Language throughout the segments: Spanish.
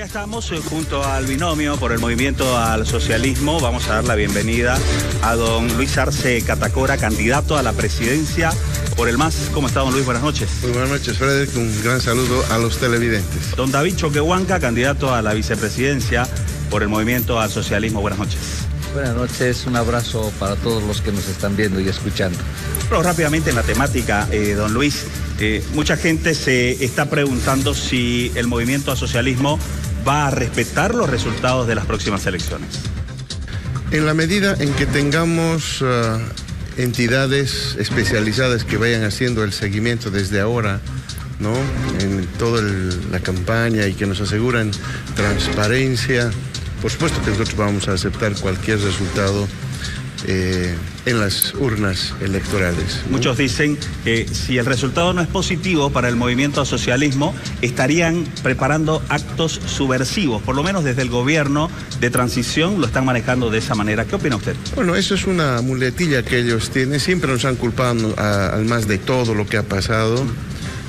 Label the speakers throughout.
Speaker 1: Ya estamos junto al binomio por el movimiento al socialismo. Vamos a dar la bienvenida a don Luis Arce Catacora, candidato a la presidencia por el MAS. ¿Cómo está, don Luis? Buenas noches.
Speaker 2: Muy buenas noches, Frederick. Un gran saludo a los televidentes.
Speaker 1: Don David Choquehuanca, candidato a la vicepresidencia por el movimiento al socialismo. Buenas noches.
Speaker 3: Buenas noches, un abrazo para todos los que nos están viendo y escuchando.
Speaker 1: Pero rápidamente en la temática, don Luis, mucha gente se está preguntando si el movimiento al socialismo va a respetar los resultados de las próximas elecciones.
Speaker 2: En la medida en que tengamos entidades especializadas que vayan haciendo el seguimiento desde ahora, ¿no?, en toda la campaña y que nos aseguran transparencia, por supuesto que nosotros vamos a aceptar cualquier resultado en las urnas electorales, ¿no?
Speaker 1: Muchos dicen que si el resultado no es positivo para el movimiento al socialismo, estarían preparando actos subversivos, por lo menos desde el gobierno de transición lo están manejando de esa manera. ¿Qué opina usted?
Speaker 2: Bueno, eso es una muletilla que ellos tienen, siempre nos han culpado al MAS de todo lo que ha pasado.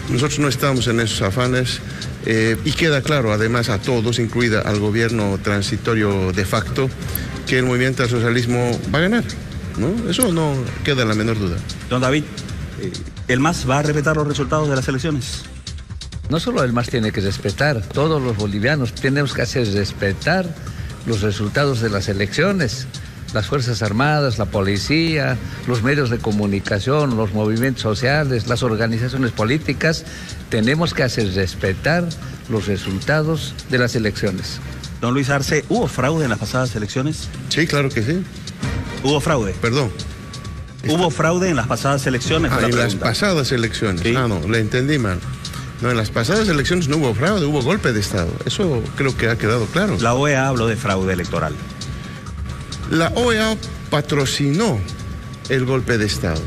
Speaker 2: Nosotros no estamos en esos afanes y queda claro además a todos, incluida al gobierno transitorio de facto, que el movimiento al socialismo va a ganar, ¿no? Eso no queda la menor duda.
Speaker 1: Don David, ¿el MAS va a respetar los resultados de las elecciones?
Speaker 3: No solo el MAS tiene que respetar, todos los bolivianos tenemos que hacer respetar los resultados de las elecciones. Las Fuerzas Armadas, la policía, los medios de comunicación, los movimientos sociales, las organizaciones políticas, tenemos que hacer respetar los resultados de las elecciones.
Speaker 1: Don Luis Arce, ¿hubo fraude en las pasadas elecciones?
Speaker 2: Sí, claro que sí.
Speaker 1: ¿Hubo fraude?
Speaker 2: Perdón.
Speaker 1: ¿Hubo fraude en las pasadas elecciones?
Speaker 2: En las pasadas elecciones. ¿Sí? No, le entendí mal. No, en las pasadas elecciones no hubo fraude, hubo golpe de Estado. Eso creo que ha quedado claro.
Speaker 1: La OEA habló de fraude electoral.
Speaker 2: La OEA patrocinó el golpe de Estado.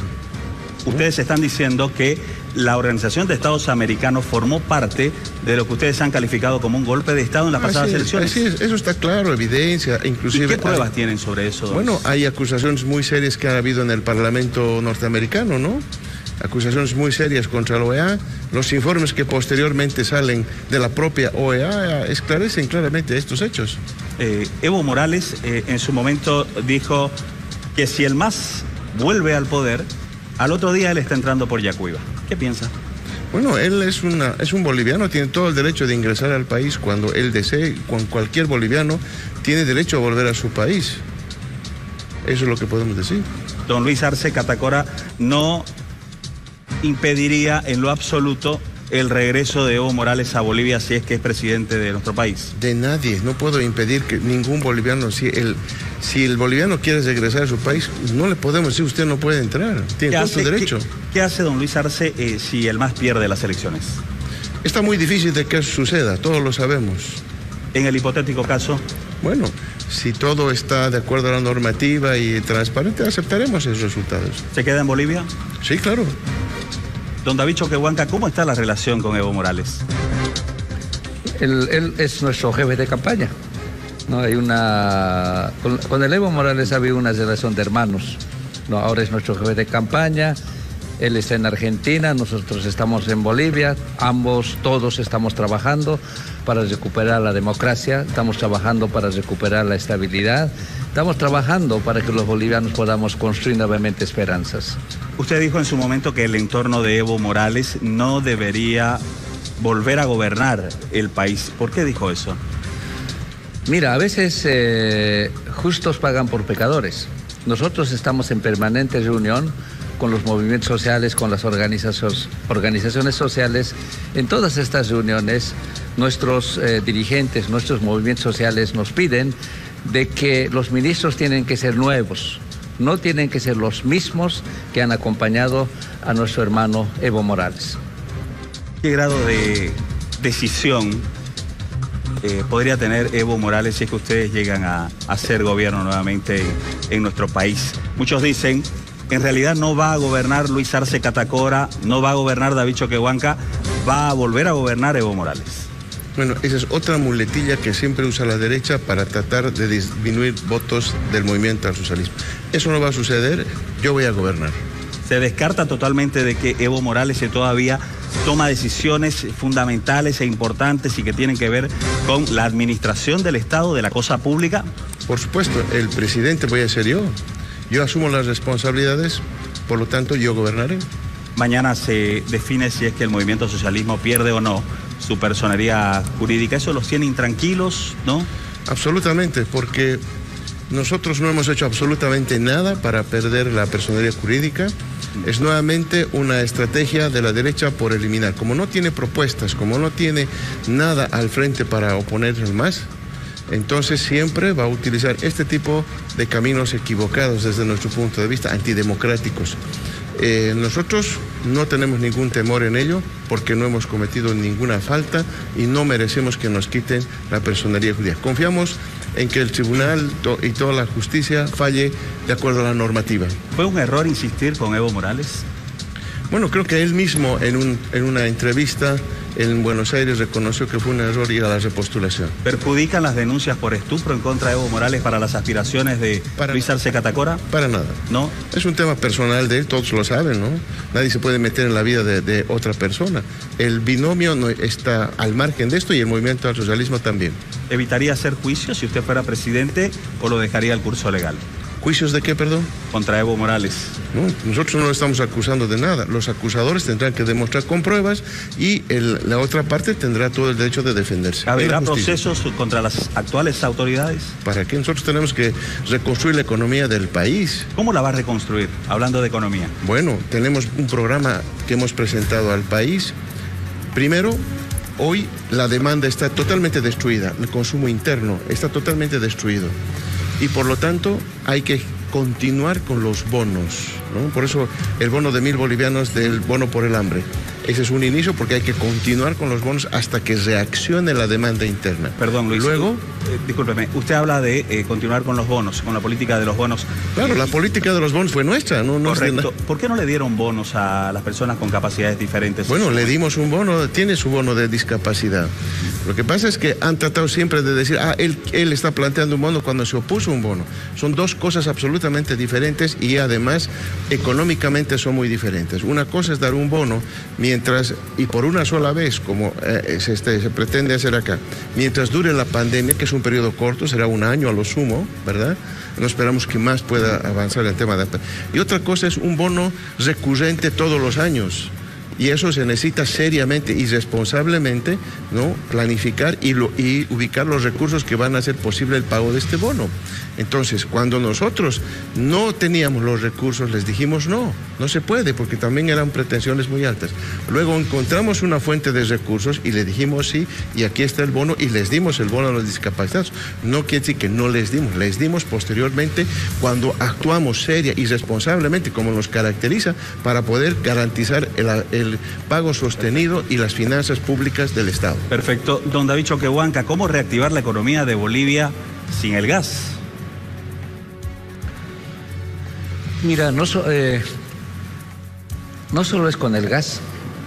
Speaker 1: Ustedes están diciendo que la Organización de Estados Americanos formó parte de lo que ustedes han calificado como un golpe de Estado en las pasadas elecciones.
Speaker 2: Así es, eso está claro, evidencia, inclusive...
Speaker 1: ¿Y qué pruebas tienen sobre eso?
Speaker 2: Bueno, hay acusaciones muy serias que ha habido en el Parlamento norteamericano, ¿no? Acusaciones muy serias contra la OEA. Los informes que posteriormente salen de la propia OEA esclarecen claramente estos hechos.
Speaker 1: Evo Morales en su momento dijo que si el MAS vuelve al poder, al otro día él está entrando por Yacuiba. ¿Qué piensa?
Speaker 2: Bueno, él es un boliviano, tiene todo el derecho de ingresar al país cuando él desee. Cualquier boliviano tiene derecho a volver a su país. Eso es lo que podemos decir.
Speaker 1: Don Luis Arce Catacora no impediría en lo absoluto el regreso de Evo Morales a Bolivia si es que es presidente de nuestro país.
Speaker 2: De nadie, no puedo impedir que ningún boliviano, si el boliviano quiere regresar a su país, no le podemos decir usted no puede entrar, tiene todo su derecho.
Speaker 1: ¿Qué hace don Luis Arce si el MAS pierde las elecciones?
Speaker 2: Está muy difícil de que eso suceda, todos lo sabemos.
Speaker 1: En el hipotético caso.
Speaker 2: Bueno, si todo está de acuerdo a la normativa y transparente, aceptaremos esos resultados.
Speaker 1: ¿Se queda en Bolivia?
Speaker 2: Sí, claro.
Speaker 1: Don David Choquehuanca, ¿cómo está la relación con Evo Morales?
Speaker 3: Él es nuestro jefe de campaña. No hay con el Evo Morales ha habido una relación de hermanos. No, ahora es nuestro jefe de campaña. Él está en Argentina, nosotros estamos en Bolivia. Todos estamos trabajando para recuperar la democracia. Estamos trabajando para recuperar la estabilidad. Estamos trabajando para que los bolivianos podamos construir nuevamente esperanzas.
Speaker 1: Usted dijo en su momento que el entorno de Evo Morales no debería volver a gobernar el país. ¿Por qué dijo eso?
Speaker 3: Mira, a veces justos pagan por pecadores. Nosotros estamos en permanente reunión con los movimientos sociales, con las organizaciones sociales. En todas estas reuniones, nuestros dirigentes, nuestros movimientos sociales nos piden de que los ministros tienen que ser nuevos, no tienen que ser los mismos que han acompañado a nuestro hermano Evo Morales.
Speaker 1: ¿Qué grado de decisión podría tener Evo Morales si es que ustedes llegan a hacer gobierno nuevamente en nuestro país? Muchos dicen, en realidad no va a gobernar Luis Arce Catacora, no va a gobernar David Choquehuanca, va a volver a gobernar Evo Morales.
Speaker 2: Bueno, esa es otra muletilla que siempre usa la derecha para tratar de disminuir votos del movimiento al socialismo. Eso no va a suceder, yo voy a gobernar.
Speaker 1: ¿Se descarta totalmente de que Evo Morales todavía toma decisiones fundamentales e importantes y que tienen que ver con la administración del Estado, de la cosa pública?
Speaker 2: Por supuesto, el presidente voy a ser yo. Yo asumo las responsabilidades, por lo tanto yo gobernaré.
Speaker 1: Mañana se define si es que el movimiento socialismo pierde o no su personería jurídica. ¿Eso los tiene intranquilos, no?
Speaker 2: Absolutamente, porque nosotros no hemos hecho absolutamente nada para perder la personería jurídica. Es nuevamente una estrategia de la derecha por eliminar. Como no tiene propuestas, como no tiene nada al frente para oponerse más, entonces siempre va a utilizar este tipo de caminos equivocados desde nuestro punto de vista, antidemocráticos. Nosotros no tenemos ningún temor en ello porque no hemos cometido ninguna falta y no merecemos que nos quiten la personería jurídica. Confiamos en que el tribunal y toda la justicia falle de acuerdo a la normativa.
Speaker 1: ¿Fue un error insistir con Evo Morales?
Speaker 2: Bueno, creo que él mismo en una entrevista en Buenos Aires reconoció que fue un error ir a la repostulación.
Speaker 1: ¿Perjudican las denuncias por estupro en contra de Evo Morales para las aspiraciones de Luis Arce Catacora?
Speaker 2: Para nada.
Speaker 1: ¿No?
Speaker 2: Es un tema personal de él, todos lo saben, ¿no? Nadie se puede meter en la vida de otra persona. El binomio no está al margen de esto y el movimiento al socialismo también.
Speaker 1: ¿Evitaría hacer juicios si usted fuera presidente o lo dejaría al curso legal?
Speaker 2: ¿Juicios de qué, perdón?
Speaker 1: Contra Evo Morales.
Speaker 2: No, nosotros no lo estamos acusando de nada. Los acusadores tendrán que demostrar con pruebas y la otra parte tendrá todo el derecho de defenderse.
Speaker 1: ¿Habrá procesos contra las actuales autoridades?
Speaker 2: ¿Para qué? Nosotros tenemos que reconstruir la economía del país.
Speaker 1: ¿Cómo la va a reconstruir? Hablando de economía.
Speaker 2: Bueno, tenemos un programa que hemos presentado al país. Primero, hoy la demanda está totalmente destruida. El consumo interno está totalmente destruido. Y por lo tanto hay que continuar con los bonos, ¿no? Por eso el bono de 1.000 bolivianos del bono por el hambre. Ese es un inicio porque hay que continuar con los bonos hasta que reaccione la demanda interna.
Speaker 1: Perdón, Luis.
Speaker 2: Luego,
Speaker 1: discúlpeme, usted habla de continuar con los bonos, con la política de los bonos.
Speaker 2: Claro, la política de los bonos fue nuestra, ¿no?
Speaker 1: Correcto. ¿Por qué no le dieron bonos a las personas con capacidades diferentes?
Speaker 2: Bueno, le dimos un bono, tiene su bono de discapacidad. Lo que pasa es que han tratado siempre de decir, él está planteando un bono cuando se opuso a un bono. Son dos cosas absolutamente diferentes y además económicamente son muy diferentes. Una cosa es dar un bono mientras, y por una sola vez, como se pretende hacer acá, mientras dure la pandemia, que es un periodo corto, será un año a lo sumo, ¿verdad? No esperamos que más pueda avanzar el tema de... Y otra cosa es un bono recurrente todos los años. Y eso se necesita seriamente y responsablemente, ¿no?, planificar y ubicar los recursos que van a hacer posible el pago de este bono. Entonces, cuando nosotros no teníamos los recursos, les dijimos no se puede, porque también eran pretensiones muy altas. Luego encontramos una fuente de recursos y le dijimos sí, y aquí está el bono, y les dimos el bono a los discapacitados. No quiere decir que no les dimos posteriormente cuando actuamos seria y responsablemente, como nos caracteriza, para poder garantizar el pago sostenido y las finanzas públicas del Estado.
Speaker 1: Perfecto. Don David Choquehuanca, ¿cómo reactivar la economía de Bolivia sin el gas?
Speaker 3: Mira, no solo es con el gas.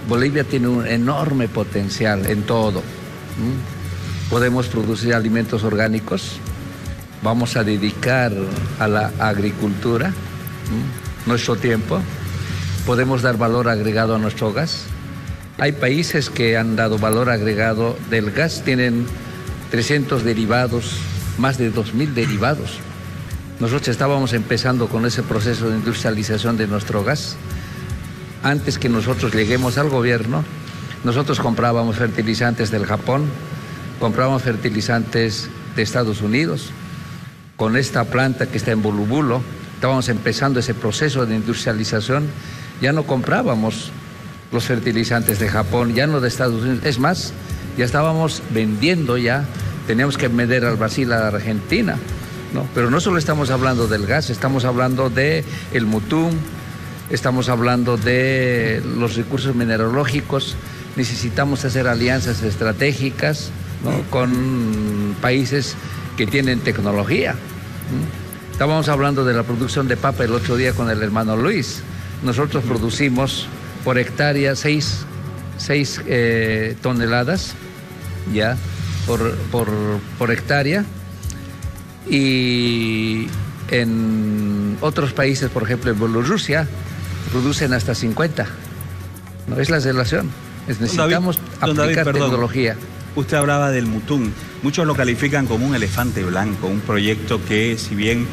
Speaker 3: Bolivia tiene un enorme potencial en todo. Podemos producir alimentos orgánicos. Vamos a dedicar a la agricultura nuestro tiempo. Podemos dar valor agregado a nuestro gas. Hay países que han dado valor agregado del gas, tienen 300 derivados, más de 2.000 derivados. Nosotros estábamos empezando con ese proceso de industrialización de nuestro gas. Antes que nosotros lleguemos al gobierno, nosotros comprábamos fertilizantes del Japón, comprábamos fertilizantes de Estados Unidos. Con esta planta que está en Bulubulo, estábamos empezando ese proceso de industrialización. Ya no comprábamos los fertilizantes de Japón, ya no de Estados Unidos. Es más, ya estábamos vendiendo ya, teníamos que vender al Brasil, a la Argentina, ¿no? Pero no solo estamos hablando del gas, estamos hablando del mutún, estamos hablando de los recursos mineralógicos. Necesitamos hacer alianzas estratégicas, ¿no?, con países que tienen tecnología. Estábamos hablando de la producción de papa el otro día con el hermano Luis. Nosotros producimos por hectárea 6 toneladas ya por hectárea, y en otros países, por ejemplo en Bielorrusia, producen hasta 50. ¿No? Es la relación Necesitamos aplicar tecnología.
Speaker 1: Usted hablaba del Mutum. Muchos lo califican como un elefante blanco, un proyecto que, si bien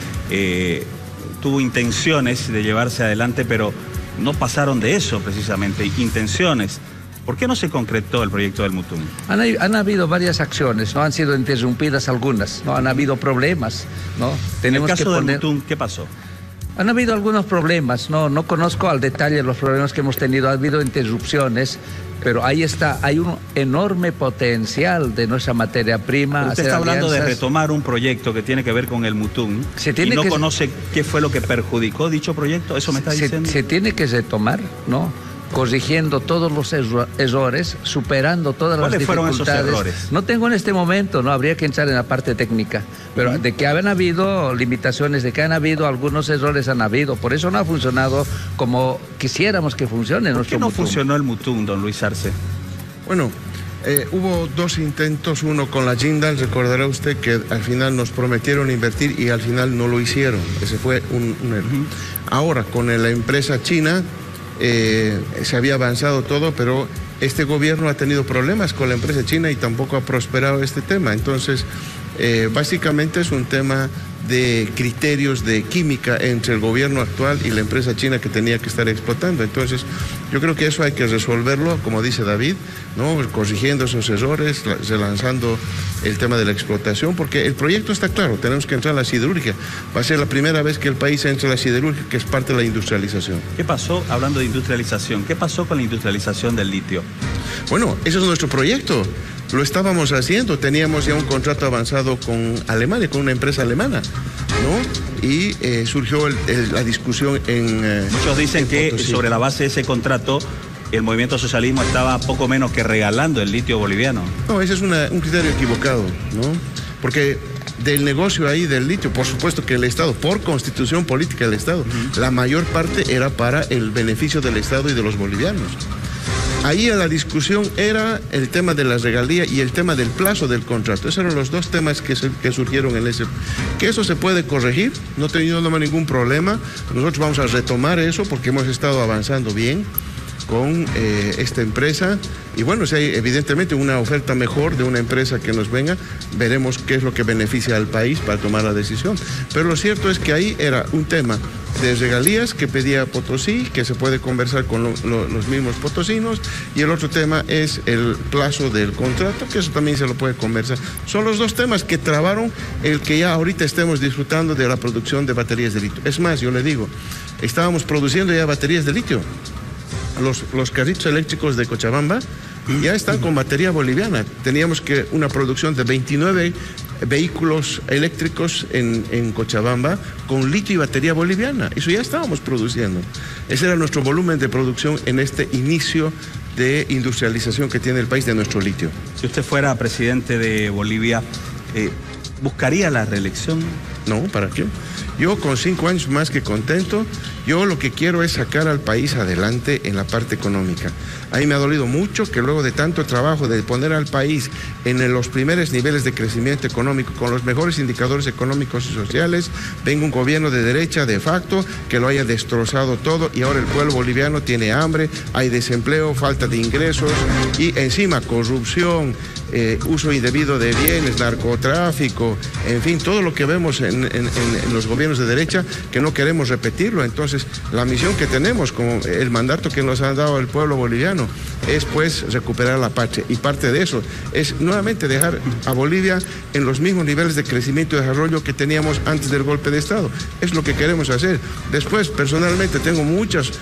Speaker 1: tuvo intenciones de llevarse adelante, pero no pasaron de eso precisamente, intenciones. ¿Por qué no se concretó el proyecto del Mutum?
Speaker 3: Han habido varias acciones, ¿no? Han sido interrumpidas algunas, ¿no? Han habido problemas, ¿no?
Speaker 1: Tenemos en el caso del Mutum, ¿qué pasó?
Speaker 3: Han habido algunos problemas, no conozco al detalle los problemas que hemos tenido, ha habido interrupciones, pero ahí está, hay un enorme potencial de nuestra materia prima.
Speaker 1: Pero usted está hablando de retomar un proyecto que tiene que ver con el Mutum y no conoce qué fue lo que perjudicó dicho proyecto, ¿eso me está diciendo?
Speaker 3: Se tiene que retomar, ¿no? Corrigiendo todos los errores, superando todas las dificultades.
Speaker 1: ¿Cuáles fueron esos errores?
Speaker 3: No tengo en este momento, no habría que entrar en la parte técnica, pero de que han habido limitaciones, de que han habido algunos errores, han habido. Por eso no ha funcionado como quisiéramos que funcione.
Speaker 1: ¿Por qué no funcionó el Mutum, don Luis Arce?
Speaker 2: Bueno, hubo dos intentos, uno con la Jindal, recordará usted que al final nos prometieron invertir y al final no lo hicieron. Ese fue un error. Ahora, con la empresa china, se había avanzado todo, pero este gobierno ha tenido problemas con la empresa china y tampoco ha prosperado este tema. Entonces, básicamente es un tema de criterios de química entre el gobierno actual y la empresa china que tenía que estar explotando. Entonces, yo creo que eso hay que resolverlo, como dice David, ¿no? Corrigiendo esos errores, relanzando el tema de la explotación, porque el proyecto está claro, tenemos que entrar a la siderúrgica. Va a ser la primera vez que el país entra a la siderúrgica, que es parte de la industrialización.
Speaker 1: ¿Qué pasó, hablando de industrialización, qué pasó con la industrialización del litio?
Speaker 2: Bueno, ese es nuestro proyecto. Lo estábamos haciendo, teníamos ya un contrato avanzado con Alemania, con una empresa alemana, ¿no? Y surgió la discusión en...
Speaker 1: Muchos dicen que sobre la base de ese contrato el movimiento socialismo estaba poco menos que regalando el litio boliviano.
Speaker 2: No, ese es un criterio equivocado, ¿no? Porque del negocio ahí del litio, por supuesto que el Estado, por constitución política del Estado, la mayor parte era para el beneficio del Estado y de los bolivianos. Ahí la discusión era el tema de las regalías y el tema del plazo del contrato. Esos eran los dos temas que surgieron en ese... Que eso se puede corregir, no teniendo ningún problema. Nosotros vamos a retomar eso porque hemos estado avanzando bien con esta empresa. Y bueno, si hay evidentemente una oferta mejor de una empresa que nos venga, veremos qué es lo que beneficia al país para tomar la decisión. Pero lo cierto es que ahí era un tema de regalías que pedía Potosí, que se puede conversar con los mismos potosinos, y el otro tema es el plazo del contrato, que eso también se lo puede conversar. Son los dos temas que trabaron el que ya ahorita estemos disfrutando de la producción de baterías de litio. Es más, yo le digo, estábamos produciendo ya baterías de litio. Los carritos eléctricos de Cochabamba ya están con batería boliviana. Teníamos una producción de 29 vehículos eléctricos en Cochabamba con litio y batería boliviana. Eso ya estábamos produciendo. Ese era nuestro volumen de producción en este inicio de industrialización que tiene el país de nuestro litio.
Speaker 1: Si usted fuera presidente de Bolivia, ¿buscaría la reelección?
Speaker 2: No, ¿para qué? Yo con 5 años más que contento, yo lo que quiero es sacar al país adelante en la parte económica. A mí me ha dolido mucho que luego de tanto trabajo de poner al país en los primeros niveles de crecimiento económico, con los mejores indicadores económicos y sociales, venga un gobierno de derecha de facto que lo haya destrozado todo y ahora el pueblo boliviano tiene hambre, hay desempleo, falta de ingresos y encima corrupción, uso indebido de bienes, narcotráfico, en fin, todo lo que vemos en los gobiernos de derecha que no queremos repetirlo. Entonces, la misión que tenemos, como el mandato que nos ha dado el pueblo boliviano, es pues recuperar la patria. Y parte de eso es nuevamente dejar a Bolivia en los mismos niveles de crecimiento y desarrollo que teníamos antes del golpe de Estado. Es lo que queremos hacer. Después, personalmente, tengo muchos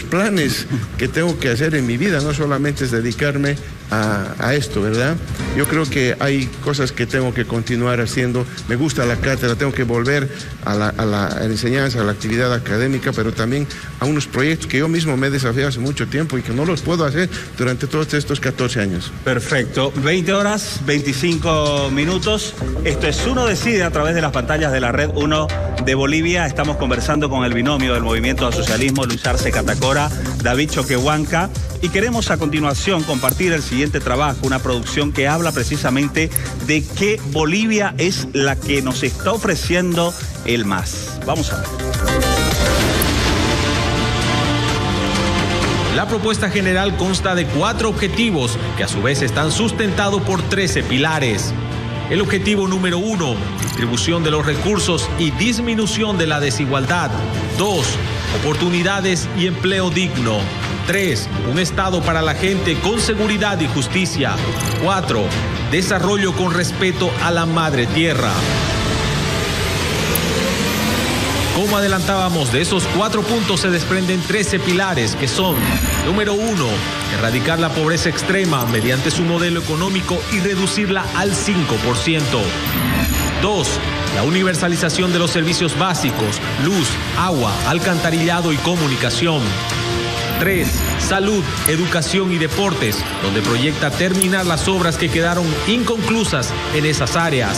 Speaker 2: planes que tengo que hacer en mi vida, no solamente es dedicarme a esto, ¿verdad? Yo creo que hay cosas que tengo que continuar haciendo. Me gusta la cátedra, tengo que volver a la enseñanza, a la actividad académica, pero también a unos proyectos que yo mismo me he desafiado hace mucho tiempo y que no los puedo hacer durante todos estos 14 años.
Speaker 1: Perfecto. 20 horas, 25 minutos. Esto es Uno Decide a través de las pantallas de la Red 1 de Bolivia. Estamos conversando con el binomio del Movimiento al Socialismo, Luis Arce Catacora, David Choquehuanca, y queremos a continuación compartir el siguiente trabajo, una producción que habla precisamente de que Bolivia es la que nos está ofreciendo el MAS. Vamos a ver.
Speaker 4: La propuesta general consta de 4 objetivos que a su vez están sustentados por 13 pilares. El objetivo número 1, distribución de los recursos y disminución de la desigualdad. 2, oportunidades y empleo digno. 3, un Estado para la gente con seguridad y justicia. 4, desarrollo con respeto a la madre tierra. Como adelantábamos, de esos 4 puntos se desprenden 13 pilares que son: número 1, erradicar la pobreza extrema mediante su modelo económico y reducirla al 5%. 2, la universalización de los servicios básicos, luz, agua, alcantarillado y comunicación. 3, salud, educación y deportes, donde proyecta terminar las obras que quedaron inconclusas en esas áreas.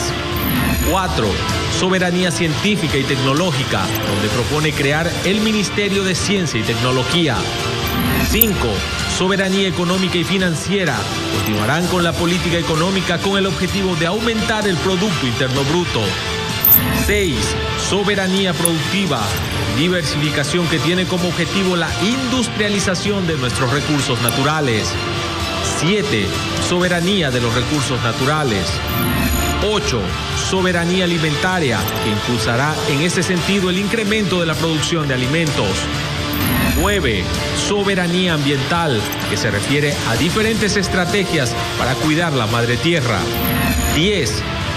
Speaker 4: 4, soberanía científica y tecnológica, donde propone crear el Ministerio de Ciencia y Tecnología. 5, soberanía económica y financiera. Continuarán con la política económica con el objetivo de aumentar el Producto Interno Bruto. 6, soberanía productiva, diversificación que tiene como objetivo la industrialización de nuestros recursos naturales. 7, soberanía de los recursos naturales. 8, soberanía alimentaria, que impulsará en ese sentido el incremento de la producción de alimentos. 9, soberanía ambiental, que se refiere a diferentes estrategias para cuidar la madre tierra. 10,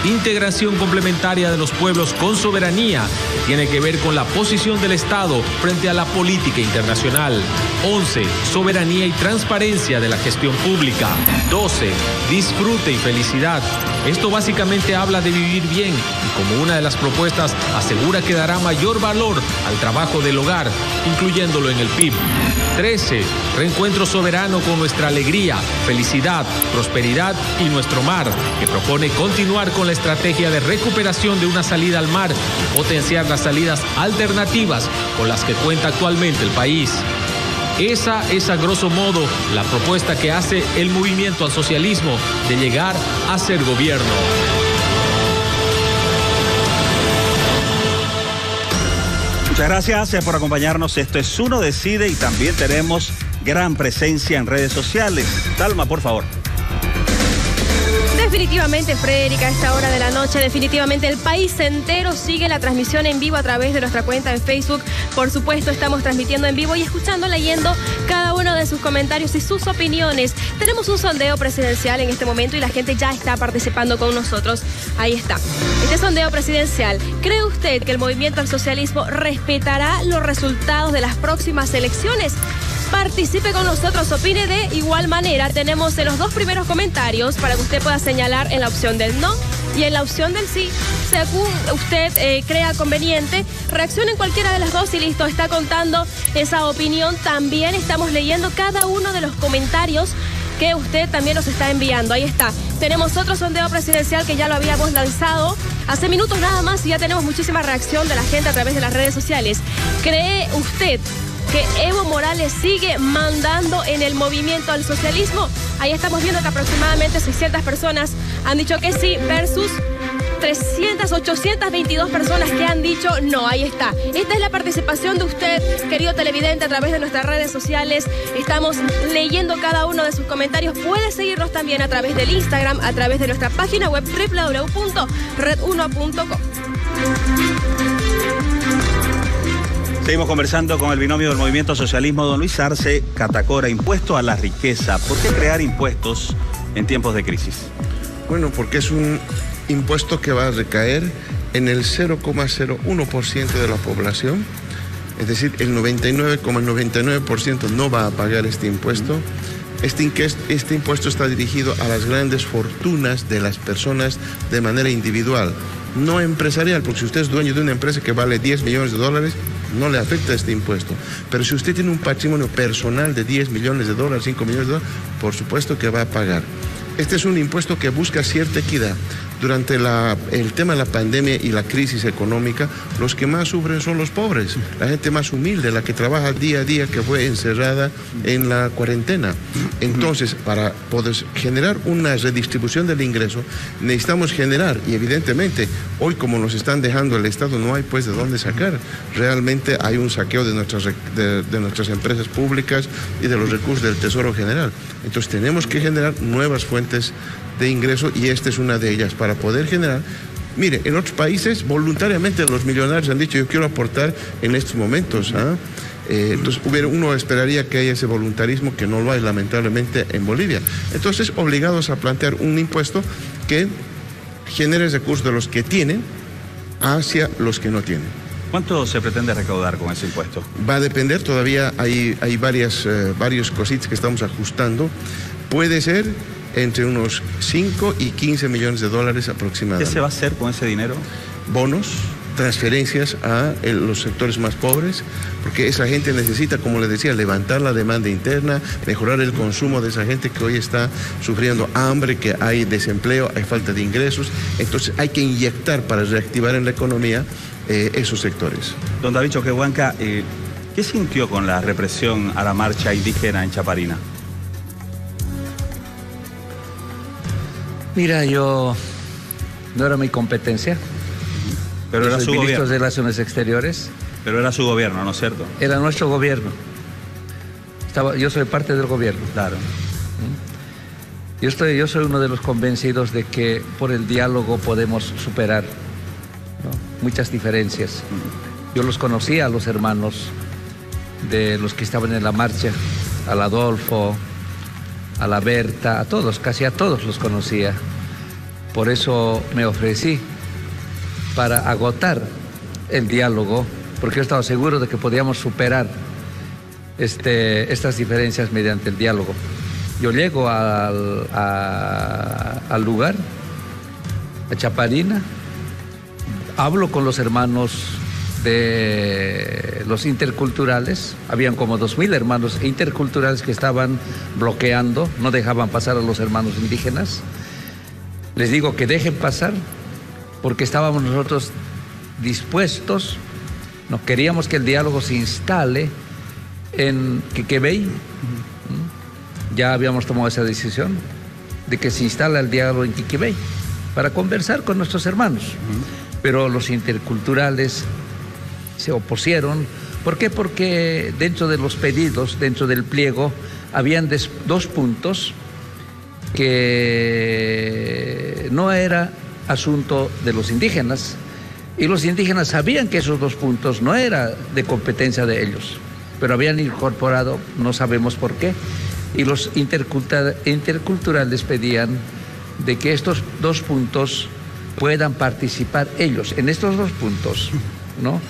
Speaker 4: integración complementaria de los pueblos con soberanía, que tiene que ver con la posición del Estado frente a la política internacional. 11, soberanía y transparencia de la gestión pública. 12, disfrute y felicidad. Esto básicamente habla de vivir bien y, como una de las propuestas, asegura que dará mayor valor al trabajo del hogar, incluyéndolo en el PIB. 13, reencuentro soberano con nuestra alegría, felicidad, prosperidad y nuestro mar, que propone continuar con la estrategia de recuperación de una salida al mar y potenciar las salidas alternativas con las que cuenta actualmente el país. Esa es, a grosso modo, la propuesta que hace el movimiento al socialismo de llegar a ser gobierno.
Speaker 1: Muchas gracias por acompañarnos. Esto es Uno Decide y también tenemos gran presencia en redes sociales. Dalma, por favor.
Speaker 5: Definitivamente, Frederica, a esta hora de la noche, definitivamente el país entero sigue la transmisión en vivo a través de nuestra cuenta en Facebook. Por supuesto, estamos transmitiendo en vivo y escuchando, leyendo cada uno de sus comentarios y sus opiniones. Tenemos un sondeo presidencial en este momento y la gente ya está participando con nosotros. Ahí está. Este sondeo presidencial. ¿Cree usted que el movimiento al socialismo respetará los resultados de las próximas elecciones? Participe con nosotros, opine de igual manera. Tenemos en los 2 primeros comentarios para que usted pueda señalar en la opción del no y en la opción del sí, según usted crea conveniente. Reaccione en cualquiera de las 2 y listo, está contando esa opinión. También estamos leyendo cada uno de los comentarios que usted también nos está enviando. Ahí está. Tenemos otro sondeo presidencial que ya lo habíamos lanzado hace minutos nada más y ya tenemos muchísima reacción de la gente a través de las redes sociales. ¿Cree usted que Evo Morales sigue mandando en el movimiento al socialismo? Ahí estamos viendo que aproximadamente 600 personas han dicho que sí versus 822 personas que han dicho no. Ahí está. Esta es la participación de usted, querido televidente, a través de nuestras redes sociales. Estamos leyendo cada uno de sus comentarios. Puede seguirnos también a través del Instagram, a través de nuestra página web www.red1.com.
Speaker 1: Seguimos conversando con el binomio del Movimiento Socialismo, don Luis Arce Catacora. Impuesto a la riqueza. ¿Por qué crear impuestos en tiempos de crisis?
Speaker 2: Bueno, porque es un impuesto que va a recaer en el 0,01% de la población. Es decir, el 99,99% no va a pagar este impuesto. Este impuesto está dirigido a las grandes fortunas de las personas de manera individual, no empresarial, porque si usted es dueño de una empresa que vale $10 millones, no le afecta este impuesto. Pero si usted tiene un patrimonio personal de $10 millones, $5 millones, por supuesto que va a pagar. Este es un impuesto que busca cierta equidad. durante el tema de la pandemia y la crisis económica, los que más sufren son los pobres, la gente más humilde, la que trabaja día a día, que fue encerrada en la cuarentena. Entonces, para poder generar una redistribución del ingreso, necesitamos generar, y evidentemente, hoy como nos están dejando el Estado, no hay pues de dónde sacar. Realmente hay un saqueo de nuestras empresas públicas y de los recursos del Tesoro General. Entonces tenemos que generar nuevas fuentes de ingreso y esta es una de ellas para poder generar. Mire, en otros países voluntariamente los millonarios han dicho yo quiero aportar en estos momentos. Entonces uno esperaría que haya ese voluntarismo que no lo hay lamentablemente en Bolivia. Entonces obligados a plantear un impuesto que genere recursos de los que tienen hacia los que no tienen.
Speaker 1: ¿Cuánto se pretende recaudar con ese impuesto?
Speaker 2: Va a depender, todavía hay varios cositas que estamos ajustando. Puede ser entre unos 5 y 15 millones de dólares aproximadamente.
Speaker 1: ¿Qué se va a hacer con ese dinero?
Speaker 2: Bonos, transferencias a los sectores más pobres, porque esa gente necesita, como les decía, levantar la demanda interna, mejorar el consumo de esa gente que hoy está sufriendo hambre, que hay desempleo, hay falta de ingresos. Entonces hay que inyectar para reactivar en la economía esos sectores.
Speaker 1: Don David Choquehuanca, ¿qué sintió con la represión a la marcha indígena en Chaparina?
Speaker 3: Mira, yo no era mi competencia.
Speaker 1: Pero era su
Speaker 3: ministro
Speaker 1: gobierno.
Speaker 3: de Relaciones Exteriores.
Speaker 1: Pero era su gobierno, ¿no es cierto?
Speaker 3: Era nuestro gobierno. Yo soy parte del gobierno.
Speaker 1: Claro.
Speaker 3: Yo soy uno de los convencidos de que por el diálogo podemos superar, ¿no?, muchas diferencias. Yo los conocía a los hermanos de los que estaban en la marcha, al Adolfo, a la Berta, a todos, casi a todos los conocía. Por eso me ofrecí para agotar el diálogo, porque yo estaba seguro de que podíamos superar estas diferencias mediante el diálogo. Yo llego al lugar, a Chaparina, hablo con los hermanos de los interculturales, habían como 2.000 hermanos interculturales que estaban bloqueando, no dejaban pasar a los hermanos indígenas. Les digo que dejen pasar, porque estábamos nosotros dispuestos, nos queríamos que el diálogo se instale en Quiquebey. Ya habíamos tomado esa decisión de que se instala el diálogo en Quiquebey para conversar con nuestros hermanos. Pero los interculturales se opusieron. ¿Por qué? Porque dentro de los pedidos, dentro del pliego, habían 2 puntos que no era asunto de los indígenas, y los indígenas sabían que esos 2 puntos no era de competencia de ellos, pero habían incorporado, no sabemos por qué, y los interculturales pedían de que estos 2 puntos puedan participar ellos en estos 2 puntos, ¿no?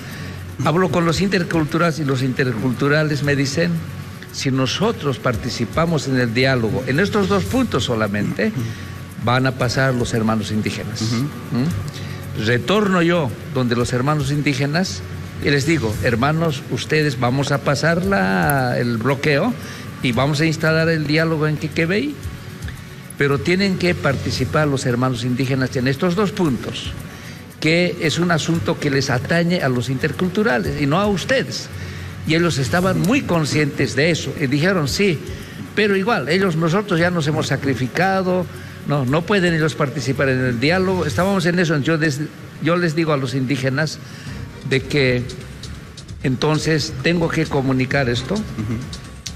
Speaker 3: Hablo con los interculturales y los interculturales me dicen, si nosotros participamos en el diálogo en estos 2 puntos solamente, van a pasar los hermanos indígenas. Retorno yo donde los hermanos indígenas y les digo, hermanos, ustedes vamos a pasar el bloqueo y vamos a instalar el diálogo en Quiquebey, pero tienen que participar los hermanos indígenas en estos 2 puntos, que es un asunto que les atañe a los interculturales y no a ustedes. Y ellos estaban muy conscientes de eso y dijeron sí, pero igual, nosotros ya nos hemos sacrificado, no pueden ellos participar en el diálogo. Estábamos en eso. Yo les digo a los indígenas de que entonces tengo que comunicar esto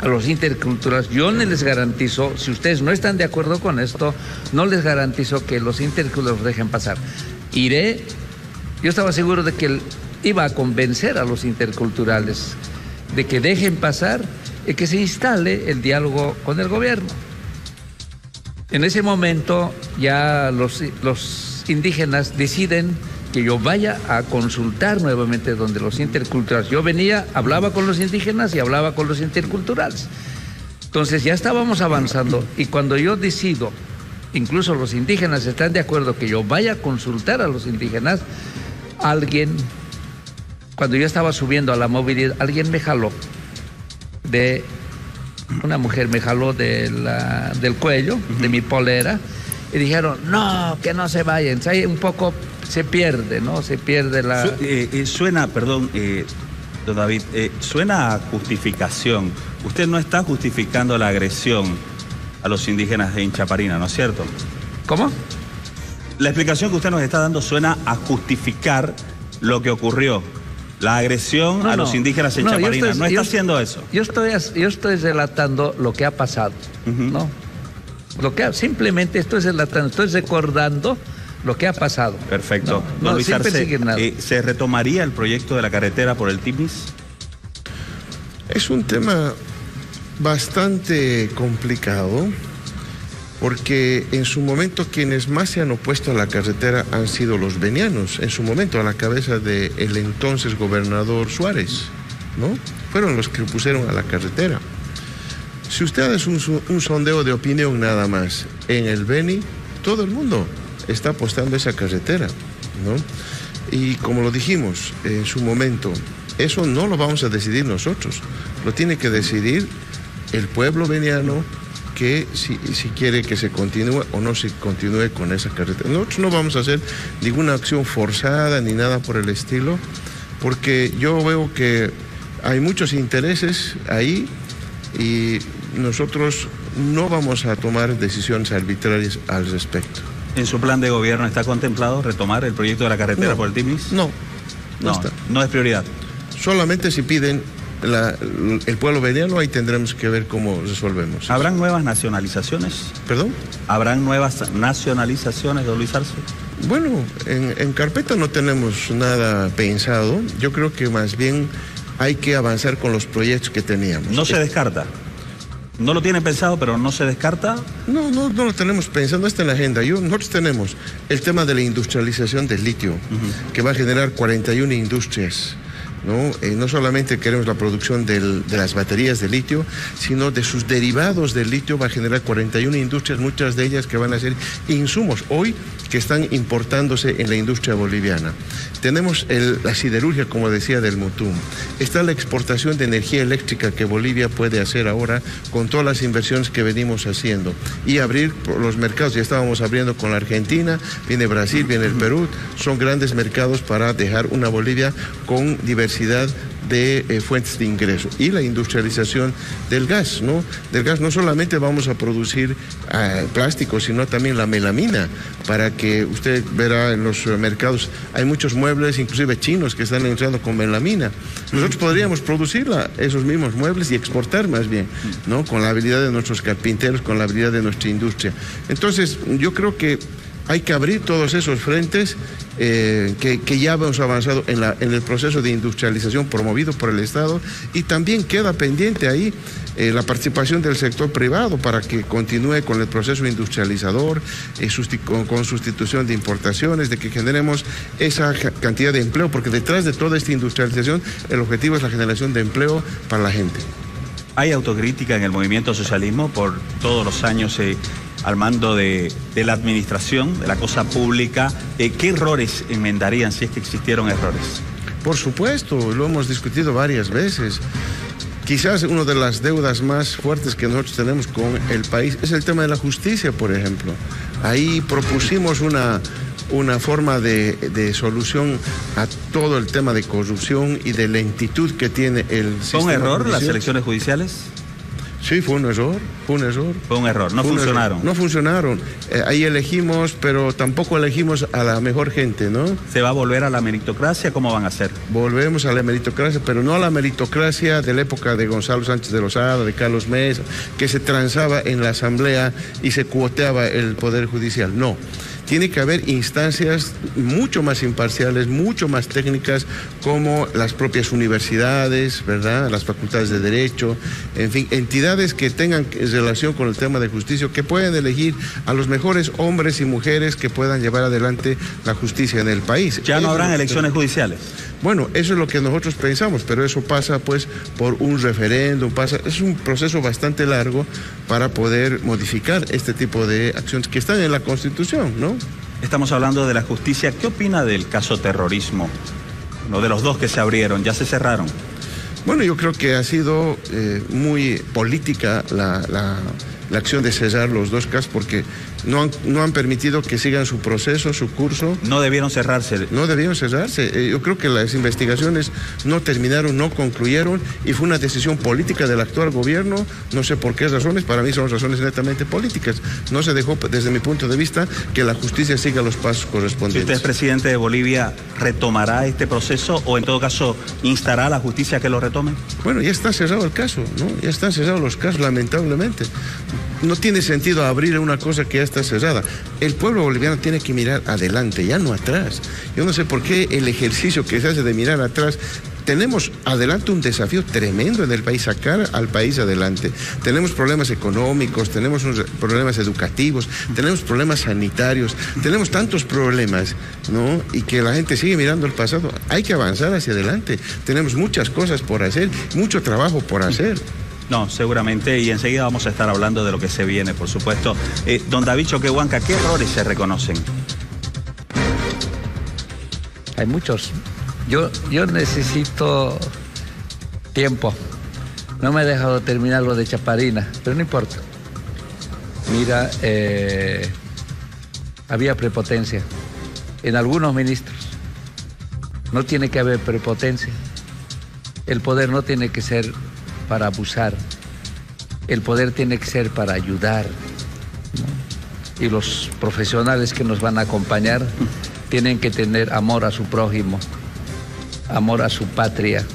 Speaker 3: a los interculturales. Yo no les garantizo, si ustedes no están de acuerdo con esto, no les garantizo que los interculturales dejen pasar. Yo estaba seguro de que iba a convencer a los interculturales de que dejen pasar y que se instale el diálogo con el gobierno. En ese momento ya los indígenas deciden que yo vaya a consultar nuevamente donde los interculturales. Yo venía, hablaba con los indígenas y hablaba con los interculturales. Entonces ya estábamos avanzando y cuando yo decido, incluso los indígenas están de acuerdo que yo vaya a consultar a los indígenas, cuando yo estaba subiendo a la movilidad, alguien me jaló una mujer me jaló del cuello, de mi polera, y dijeron, no, que no se vayan. Ahí un poco se pierde, ¿no? Se pierde la...
Speaker 1: Suena, perdón, don David, suena a justificación. Usted no está justificando la agresión a los indígenas de Inchaparina, ¿no es cierto?
Speaker 3: ¿Cómo?
Speaker 1: La explicación que usted nos está dando suena a justificar lo que ocurrió. La agresión a los indígenas de Inchaparina. No está haciendo eso.
Speaker 3: Yo estoy relatando lo que ha pasado, ¿no? Simplemente estoy relatando, estoy recordando lo que ha pasado.
Speaker 1: Perfecto. Don Luis Arce, ¿se retomaría el proyecto de la carretera por el Timis?
Speaker 2: Es un tema bastante complicado, porque en su momento quienes más se han opuesto a la carretera han sido los venianos, en su momento a la cabeza del entonces gobernador Suárez, ¿no? Fueron los que pusieron a la carretera. Si usted hace un sondeo de opinión nada más en el Beni, todo el mundo está apostando a esa carretera, ¿no? Y como lo dijimos en su momento, eso no lo vamos a decidir nosotros, lo tiene que decidir el pueblo veniano, que si quiere que se continúe o no se continúe con esa carretera. Nosotros no vamos a hacer ninguna acción forzada ni nada por el estilo, porque yo veo que hay muchos intereses ahí y nosotros no vamos a tomar decisiones arbitrarias al respecto.
Speaker 1: ¿En su plan de gobierno está contemplado retomar el proyecto de la carretera por el Timis?
Speaker 2: No está.
Speaker 1: No es prioridad.
Speaker 2: Solamente si piden el pueblo veniano, ahí tendremos que ver cómo resolvemos.
Speaker 1: ¿Habrán nuevas nacionalizaciones?
Speaker 2: ¿Perdón?
Speaker 1: ¿Habrán nuevas nacionalizaciones, don Luis Arce?
Speaker 2: Bueno, en carpeta no tenemos nada pensado. Yo creo que más bien hay que avanzar con los proyectos que teníamos.
Speaker 1: ¿No se descarta? ¿No lo tienen pensado, pero no se descarta?
Speaker 2: No lo tenemos pensado, no está en la agenda. Nosotros tenemos el tema de la industrialización del litio, que va a generar 41 industrias. No solamente queremos la producción de las baterías de litio, sino de sus derivados del litio. Va a generar 41 industrias, muchas de ellas que van a ser insumos hoy que están importándose en la industria boliviana. Tenemos la siderurgia, como decía, del Mutum. Está la exportación de energía eléctrica que Bolivia puede hacer ahora con todas las inversiones que venimos haciendo. Y abrir los mercados, ya estábamos abriendo con la Argentina, viene Brasil, viene el Perú, son grandes mercados para dejar una Bolivia con diversidad de fuentes de ingreso. Y la industrialización del gas, ¿no? Del gas no solamente vamos a producir plástico, sino también la melamina, para que usted verá en los mercados, hay muchos muebles, inclusive chinos, que están entrando con melamina. Nosotros podríamos producir esos mismos muebles y exportar más bien, ¿no? Con la habilidad de nuestros carpinteros, con la habilidad de nuestra industria. Entonces, yo creo que hay que abrir todos esos frentes que ya hemos avanzado en el proceso de industrialización promovido por el Estado, y también queda pendiente ahí la participación del sector privado para que continúe con el proceso industrializador, con sustitución de importaciones, de que generemos esa cantidad de empleo, porque detrás de toda esta industrialización el objetivo es la generación de empleo para la gente.
Speaker 1: ¿Hay autocrítica en el movimiento socialismo por todos los años al mando de la administración, de la cosa pública? ¿Qué errores enmendarían si es que existieron errores?
Speaker 2: Por supuesto, lo hemos discutido varias veces. Quizás una de las deudas más fuertes que nosotros tenemos con el país es el tema de la justicia, por ejemplo. Ahí propusimos una forma de solución a todo el tema de corrupción y de lentitud que tiene el sistema.
Speaker 1: ¿Fue un error
Speaker 2: judicial.
Speaker 1: las elecciones judiciales?
Speaker 2: Sí, fue un error.
Speaker 1: Fue un error, no funcionaron.
Speaker 2: No funcionaron. Ahí elegimos, pero tampoco elegimos a la mejor gente, ¿no?
Speaker 1: ¿Se va a volver a la meritocracia? ¿Cómo van a hacer?
Speaker 2: Volvemos a la meritocracia, pero no a la meritocracia de la época de Gonzalo Sánchez de Lozada, de Carlos Mesa, que se transaba en la asamblea y se cuoteaba el poder judicial. No. Tiene que haber instancias mucho más imparciales, mucho más técnicas, como las propias universidades, ¿verdad? Las facultades de Derecho, en fin, entidades que tengan relación con el tema de justicia, que puedan elegir a los mejores hombres y mujeres que puedan llevar adelante la justicia en el país.
Speaker 1: ¿Ya no habrán elecciones judiciales?
Speaker 2: Bueno, eso es lo que nosotros pensamos, pero eso pasa pues por un referéndum, es un proceso bastante largo para poder modificar este tipo de acciones que están en la Constitución, ¿no?
Speaker 1: Estamos hablando de la justicia. ¿Qué opina del caso terrorismo? Uno de los dos que se abrieron, ¿ya se cerraron? Bueno,
Speaker 2: yo creo que ha sido muy política la la acción de cerrar los 2 casos porque no han permitido que sigan su proceso, su curso.
Speaker 1: No debieron cerrarse.
Speaker 2: No debieron cerrarse. Yo creo que las investigaciones no terminaron, no concluyeron y fue una decisión política del actual gobierno. No sé por qué razones, para mí son razones netamente políticas. No se dejó, desde mi punto de vista, que la justicia siga los pasos correspondientes.
Speaker 1: Si usted es presidente de Bolivia, ¿retomará este proceso o en todo caso instará a la justicia que lo retome?
Speaker 2: Bueno, ya está cerrado el caso, ¿no? Ya están cerrados los casos, lamentablemente. No tiene sentido abrir una cosa que ya está cerrada. El pueblo boliviano tiene que mirar adelante, ya no atrás. Yo no sé por qué el ejercicio que se hace de mirar atrás. Tenemos adelante un desafío tremendo en el país, sacar al país adelante. Tenemos problemas económicos, tenemos problemas educativos, tenemos problemas sanitarios, tenemos tantos problemas, ¿no? Y que la gente sigue mirando el pasado. Hay que avanzar hacia adelante. Tenemos muchas cosas por hacer, mucho trabajo por hacer.
Speaker 1: No, seguramente, y enseguida vamos a estar hablando de lo que se viene, por supuesto. Don David Choquehuanca, ¿qué errores se reconocen?
Speaker 3: Hay muchos. Yo necesito tiempo. No me he dejado terminar lo de Chaparina, pero no importa. Mira, había prepotencia en algunos ministros. No tiene que haber prepotencia. El poder no tiene que ser para abusar. El poder tiene que ser para ayudar, ¿no? Y los profesionales que nos van a acompañar tienen que tener amor a su prójimo, amor a su patria.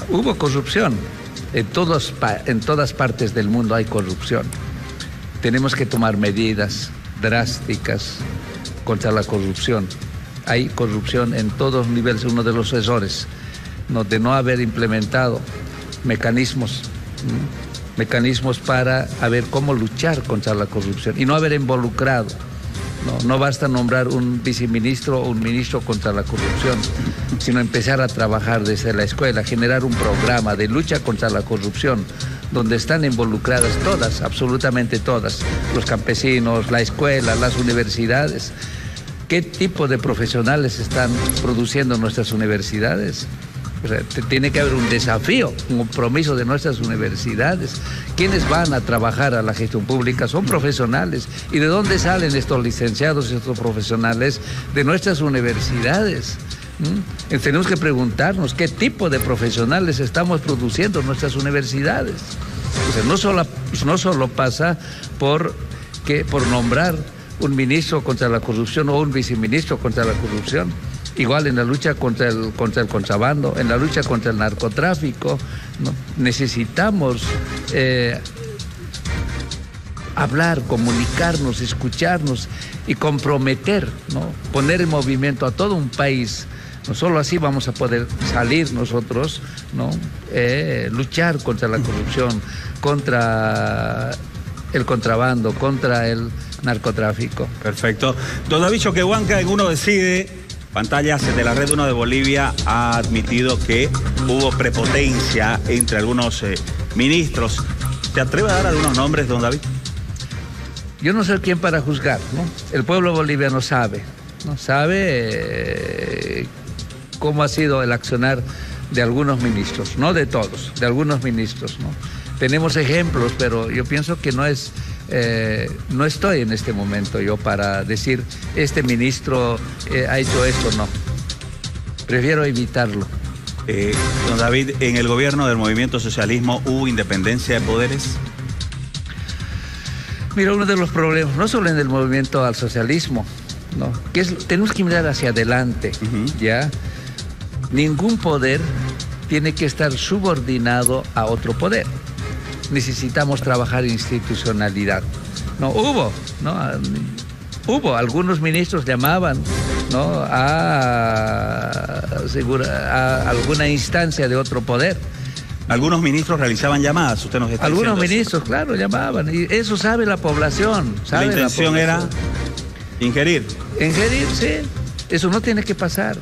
Speaker 3: Hubo corrupción. En todas partes del mundo hay corrupción. Tenemos que tomar medidas drásticas contra la corrupción. Hay corrupción en todos los niveles. Uno de los errores, ¿no?, de no haber implementado mecanismos para ver cómo luchar contra la corrupción y no haber involucrado. No basta nombrar un viceministro o un ministro contra la corrupción, sino empezar a trabajar desde la escuela, generar un programa de lucha contra la corrupción, donde están involucradas todas, absolutamente todas, los campesinos, la escuela, las universidades. ¿Qué tipo de profesionales están produciendo nuestras universidades? O sea, tiene que haber un desafío, un compromiso de nuestras universidades. ¿Quiénes van a trabajar a la gestión pública? Son profesionales. ¿Y de dónde salen estos licenciados y estos profesionales? De nuestras universidades. Tenemos que preguntarnos qué tipo de profesionales estamos produciendo en nuestras universidades. O sea, no solo pasa por nombrar un ministro contra la corrupción o un viceministro contra la corrupción. Igual en la lucha contra el contrabando, en la lucha contra el narcotráfico, ¿no? Necesitamos hablar, comunicarnos, escucharnos y comprometer, ¿no? Poner en movimiento a todo un país. No solo así vamos a poder salir nosotros, ¿no? Luchar contra la corrupción, contra el contrabando, contra el narcotráfico.
Speaker 1: Perfecto. Don David Choquehuanca, en Uno Decide, pantallas de la Red 1 de Bolivia, ha admitido que hubo prepotencia entre algunos ministros. ¿Te atreve a dar algunos nombres, don David?
Speaker 3: Yo no soy quien para juzgar, ¿no? El pueblo boliviano sabe, ¿no? Sabe cómo ha sido el accionar de algunos ministros, no de todos, de algunos ministros, ¿no? Tenemos ejemplos, pero yo pienso que no estoy en este momento yo para decir este ministro ha hecho esto, no. Prefiero evitarlo.
Speaker 1: Don David, ¿en el gobierno del Movimiento Socialismo hubo independencia de poderes?
Speaker 3: Mira, uno de los problemas, no solo en el movimiento al socialismo, ¿no? Tenemos que mirar hacia adelante, ¿ya? Ningún poder tiene que estar subordinado a otro poder. Necesitamos trabajar institucionalidad. No hubo algunos ministros llamaban, ¿no?, a alguna instancia de otro poder.
Speaker 1: Algunos ministros realizaban llamadas, usted nos está diciendo.
Speaker 3: Algunos ministros, claro, llamaban, y eso sabe la población.
Speaker 1: La intención era ingerir.
Speaker 3: Ingerir, sí. Eso no tiene que pasar.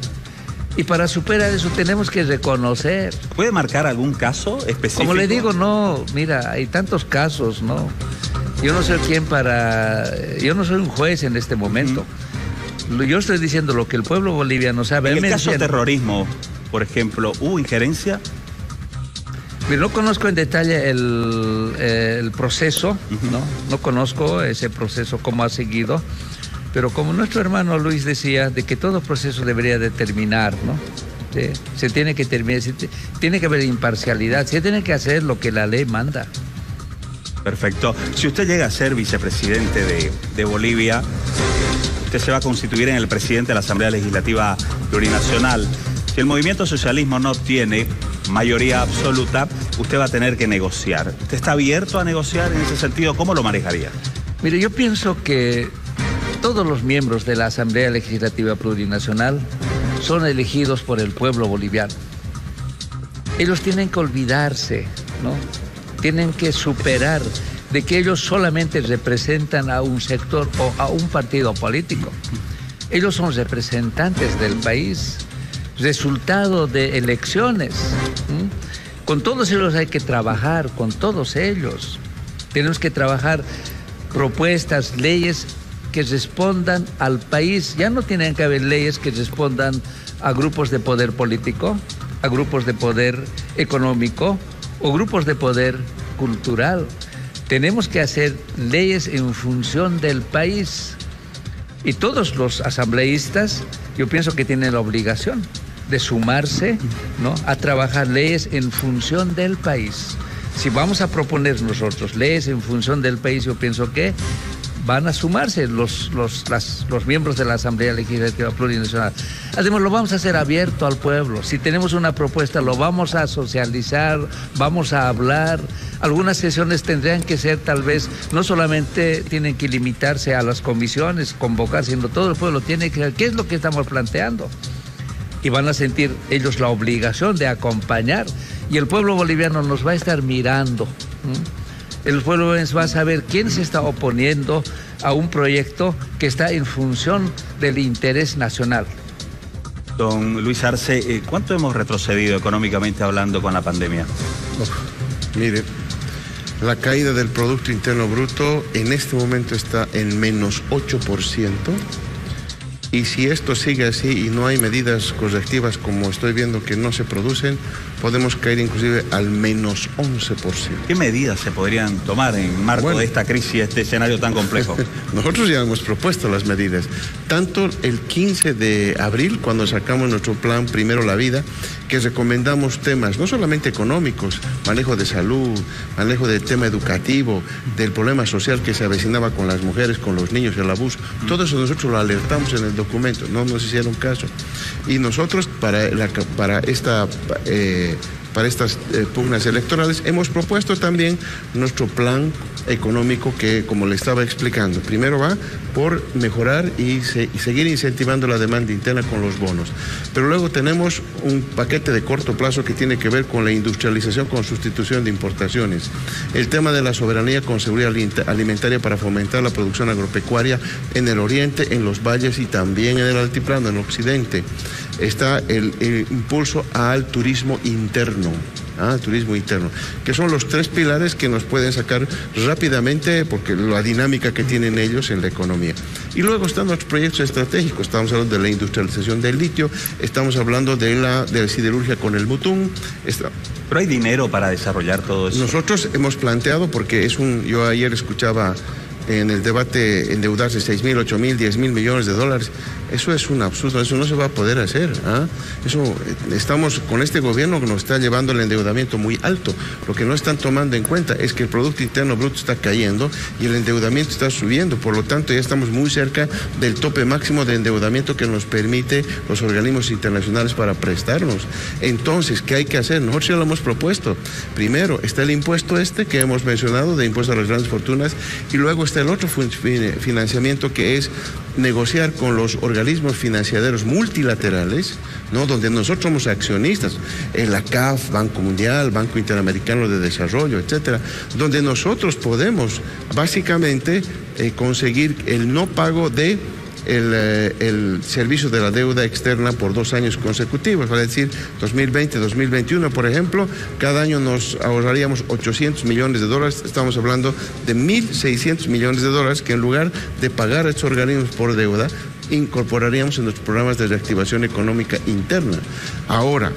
Speaker 3: Y para superar eso tenemos que reconocer.
Speaker 1: ¿Puede marcar algún caso específico?
Speaker 3: Como le digo, no, mira, hay tantos casos, ¿no? Yo no soy yo no soy un juez en este momento. Yo estoy diciendo lo que el pueblo boliviano sabe.
Speaker 1: En el caso de terrorismo, por ejemplo, ¿hubo injerencia?
Speaker 3: Pero no conozco en detalle el proceso, ¿no? No conozco ese proceso, cómo ha seguido, pero como nuestro hermano Luis decía, de que todo proceso debería de terminar, ¿no? ¿Sí? Se tiene que terminar, tiene que haber imparcialidad, se tiene que hacer lo que la ley manda.
Speaker 1: Perfecto. Si usted llega a ser vicepresidente de Bolivia, usted se va a constituir en el presidente de la Asamblea Legislativa Plurinacional. Si el movimiento socialismo no tiene mayoría absoluta, usted va a tener que negociar. ¿Usted está abierto a negociar en ese sentido? ¿Cómo lo manejaría?
Speaker 3: Mire, yo pienso que todos los miembros de la Asamblea Legislativa Plurinacional son elegidos por el pueblo boliviano. Ellos tienen que olvidarse, ¿no? Tienen que superar de que ellos solamente representan a un sector o a un partido político. Ellos son representantes del país, resultado de elecciones. Con todos ellos hay que trabajar, con todos ellos. Tenemos que trabajar propuestas, leyes que respondan al país. Ya no tienen que haber leyes que respondan a grupos de poder político, a grupos de poder económico o grupos de poder cultural. Tenemos que hacer leyes en función del país. Y todos los asambleístas, yo pienso que tienen la obligación de sumarse, ¿no?, a trabajar leyes en función del país. Si vamos a proponer nosotros leyes en función del país, yo pienso que van a sumarse los miembros de la Asamblea Legislativa Plurinacional. Además, lo vamos a hacer abierto al pueblo. Si tenemos una propuesta, lo vamos a socializar, vamos a hablar. Algunas sesiones tendrían que ser, tal vez, no solamente tienen que limitarse a las comisiones, convocar, sino todo el pueblo tiene que saber qué es lo que estamos planteando. Y van a sentir ellos la obligación de acompañar. Y el pueblo boliviano nos va a estar mirando. El pueblo va a saber quién se está oponiendo a un proyecto que está en función del interés nacional.
Speaker 1: Don Luis Arce, ¿cuánto hemos retrocedido económicamente hablando con la pandemia?
Speaker 2: Mire, la caída del Producto Interno Bruto en este momento está en menos 8%. Y si esto sigue así y no hay medidas correctivas como estoy viendo que no se producen, podemos caer inclusive al menos 11%.
Speaker 1: ¿Qué medidas se podrían tomar en marco de esta crisis, este escenario tan complejo?
Speaker 2: Nosotros ya hemos propuesto las medidas. Tanto el 15 de abril, cuando sacamos nuestro plan Primero la Vida, que recomendamos temas no solamente económicos, manejo de salud, manejo del tema educativo, del problema social que se avecinaba con las mujeres, con los niños, el abuso. Todo eso nosotros lo alertamos en el documento, no nos hicieron caso. Y nosotros para estas pugnas electorales hemos propuesto también nuestro plan económico que, como le estaba explicando, primero va por mejorar y seguir incentivando la demanda interna con los bonos. Pero luego tenemos un paquete de corto plazo que tiene que ver con la industrialización con sustitución de importaciones. El tema de la soberanía con seguridad alimentaria para fomentar la producción agropecuaria en el oriente, en los valles y también en el altiplano, en el occidente. Está el impulso al turismo interno. Turismo interno, que son los tres pilares que nos pueden sacar rápidamente, porque la dinámica que tienen ellos en la economía. Y luego están los proyectos estratégicos, estamos hablando de la industrialización del litio, estamos hablando de la siderurgia con el Mutún.
Speaker 1: ¿Pero hay dinero para desarrollar todo eso?
Speaker 2: Nosotros hemos planteado, porque yo ayer escuchaba en el debate endeudarse 6.000, 8.000, 10.000 millones de dólares. Eso es un absurdo, eso no se va a poder hacer. Eso, estamos con este gobierno que nos está llevando el endeudamiento muy alto. Lo que no están tomando en cuenta es que el Producto Interno Bruto está cayendo y el endeudamiento está subiendo. Por lo tanto, ya estamos muy cerca del tope máximo de endeudamiento que nos permite los organismos internacionales para prestarnos. Entonces, ¿qué hay que hacer? Nosotros ya lo hemos propuesto. Primero, está el impuesto que hemos mencionado, de impuesto a las grandes fortunas, y luego está el otro financiamiento, que es negociar con los organismos financieros multilaterales, ¿no?, donde nosotros somos accionistas, en la CAF, Banco Mundial, Banco Interamericano de Desarrollo, etcétera, donde nosotros podemos básicamente conseguir el no pago de el servicio de la deuda externa por 2 años consecutivos, es decir, 2020, 2021, por ejemplo, cada año nos ahorraríamos 800 millones de dólares, estamos hablando de 1.600 millones de dólares que en lugar de pagar a estos organismos por deuda, incorporaríamos en nuestros programas de reactivación económica interna. Ahora,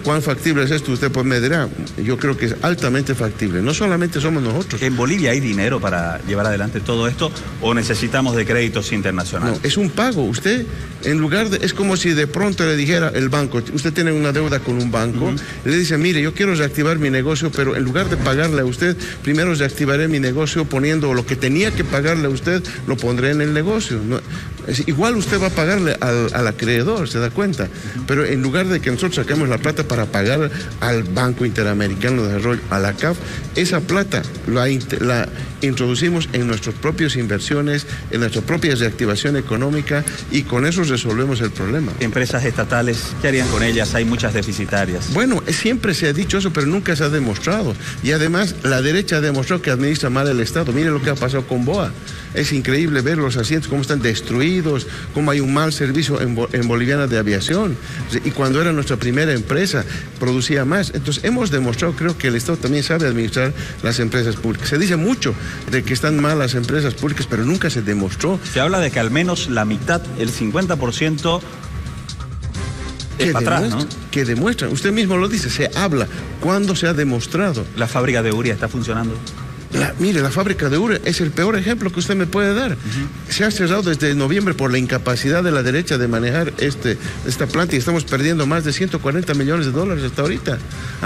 Speaker 2: ¿Cuán factible es esto? Usted pues me dirá. Yo creo que es altamente factible. No solamente somos nosotros.
Speaker 1: ¿En Bolivia hay dinero para llevar adelante todo esto o necesitamos de créditos internacionales?
Speaker 2: No, es un pago. Usted, en lugar de... Es como si de pronto le dijera el banco, usted tiene una deuda con un banco, le dice, mire, yo quiero reactivar mi negocio, pero en lugar de pagarle a usted, primero reactivaré mi negocio poniendo lo que tenía que pagarle a usted, lo pondré en el negocio. No, igual usted va a pagarle al acreedor, ¿se da cuenta? Pero en lugar de que nosotros saquemos la plata para pagar al Banco Interamericano de Desarrollo, a la CAF, esa plata la introducimos en nuestras propias inversiones, en nuestra propia reactivación económica, y con eso resolvemos el problema.
Speaker 1: Empresas estatales, ¿qué harían con ellas? Hay muchas deficitarias.
Speaker 2: Bueno, siempre se ha dicho eso, pero nunca se ha demostrado. Y además, la derecha ha demostrado que administra mal el Estado. Mire lo que ha pasado con BOA. Es increíble ver los asientos, cómo están destruidos, cómo hay un mal servicio en Boliviana de Aviación. Y cuando era nuestra primera empresa, producía más. Entonces, hemos demostrado, creo que el Estado también sabe administrar las empresas públicas. Se dice mucho de que están mal las empresas públicas, pero nunca se demostró.
Speaker 1: Se habla de que al menos la mitad, el 50%... es para atrás, ¿no?
Speaker 2: Que demuestran, usted mismo lo dice, se habla. ¿Cuándo se ha demostrado?
Speaker 1: ¿La fábrica de Uria está funcionando?
Speaker 2: Mire, la fábrica de Uria es el peor ejemplo que usted me puede dar. Se ha cerrado desde noviembre por la incapacidad de la derecha de manejar esta planta, y estamos perdiendo más de 140 millones de dólares hasta ahorita.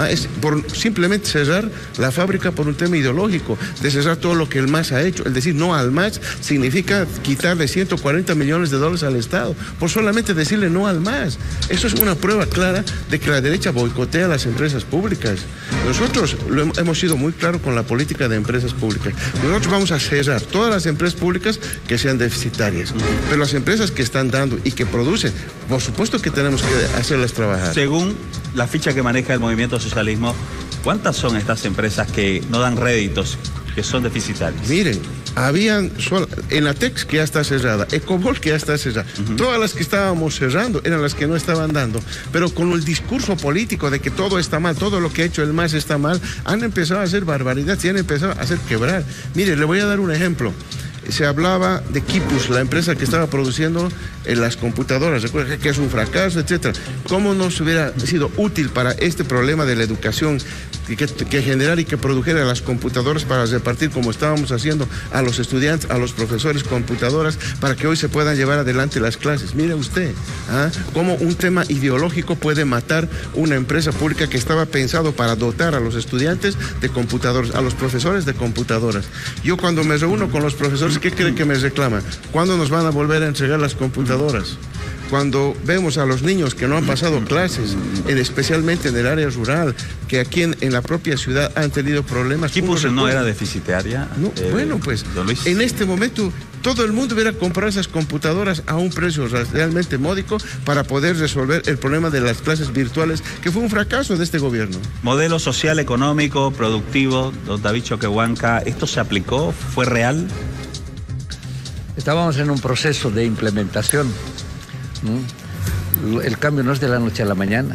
Speaker 2: Es por simplemente cerrar la fábrica por un tema ideológico, de cerrar todo lo que el MAS ha hecho. El decir no al MAS significa quitarle 140 millones de dólares al Estado, por solamente decirle no al MAS. Eso es una prueba clara de que la derecha boicotea las empresas públicas. Nosotros hemos sido muy claros con la política de empresas públicas. Nosotros vamos a cerrar todas las empresas públicas que sean deficitarias, pero las empresas que están dando y que producen, por supuesto que tenemos que hacerlas trabajar.
Speaker 1: Según la ficha que maneja el movimiento socialismo, ¿cuántas son estas empresas que no dan réditos, que son deficitarias?
Speaker 2: Miren, habían Enatex, que ya está cerrada, Ecobol, que ya está cerrada. Todas las que estábamos cerrando eran las que no estaban dando, pero con el discurso político de que todo está mal, todo lo que ha hecho el MAS está mal, han empezado a hacer barbaridades y han empezado a hacer quebrar. Mire, le voy a dar un ejemplo. Se hablaba de Quipus, la empresa que estaba produciendo las computadoras, recuerda que es un fracaso, etcétera. ¿Cómo nos hubiera sido útil para este problema de la educación que generar y que produjera las computadoras para repartir, como estábamos haciendo, a los estudiantes, a los profesores, computadoras para que hoy se puedan llevar adelante las clases? Mire usted, cómo un tema ideológico puede matar una empresa pública que estaba pensado para dotar a los estudiantes de computadoras, a los profesores de computadoras. Yo cuando me reúno con los profesores, ¿qué creen que me reclaman? ¿Cuándo nos van a volver a entregar las computadoras? Cuando vemos a los niños que no han pasado clases, especialmente en el área rural, que aquí en la propia ciudad han tenido problemas.
Speaker 1: ¿Quipus no era deficitaria?
Speaker 2: No, bueno, pues en este momento todo el mundo hubiera comprado esas computadoras a un precio realmente módico para poder resolver el problema de las clases virtuales, que fue un fracaso de este gobierno.
Speaker 1: Modelo social, económico, productivo, don David Choquehuanca, ¿esto se aplicó? ¿Fue real?
Speaker 3: Estábamos en un proceso de implementación. El cambio no es de la noche a la mañana.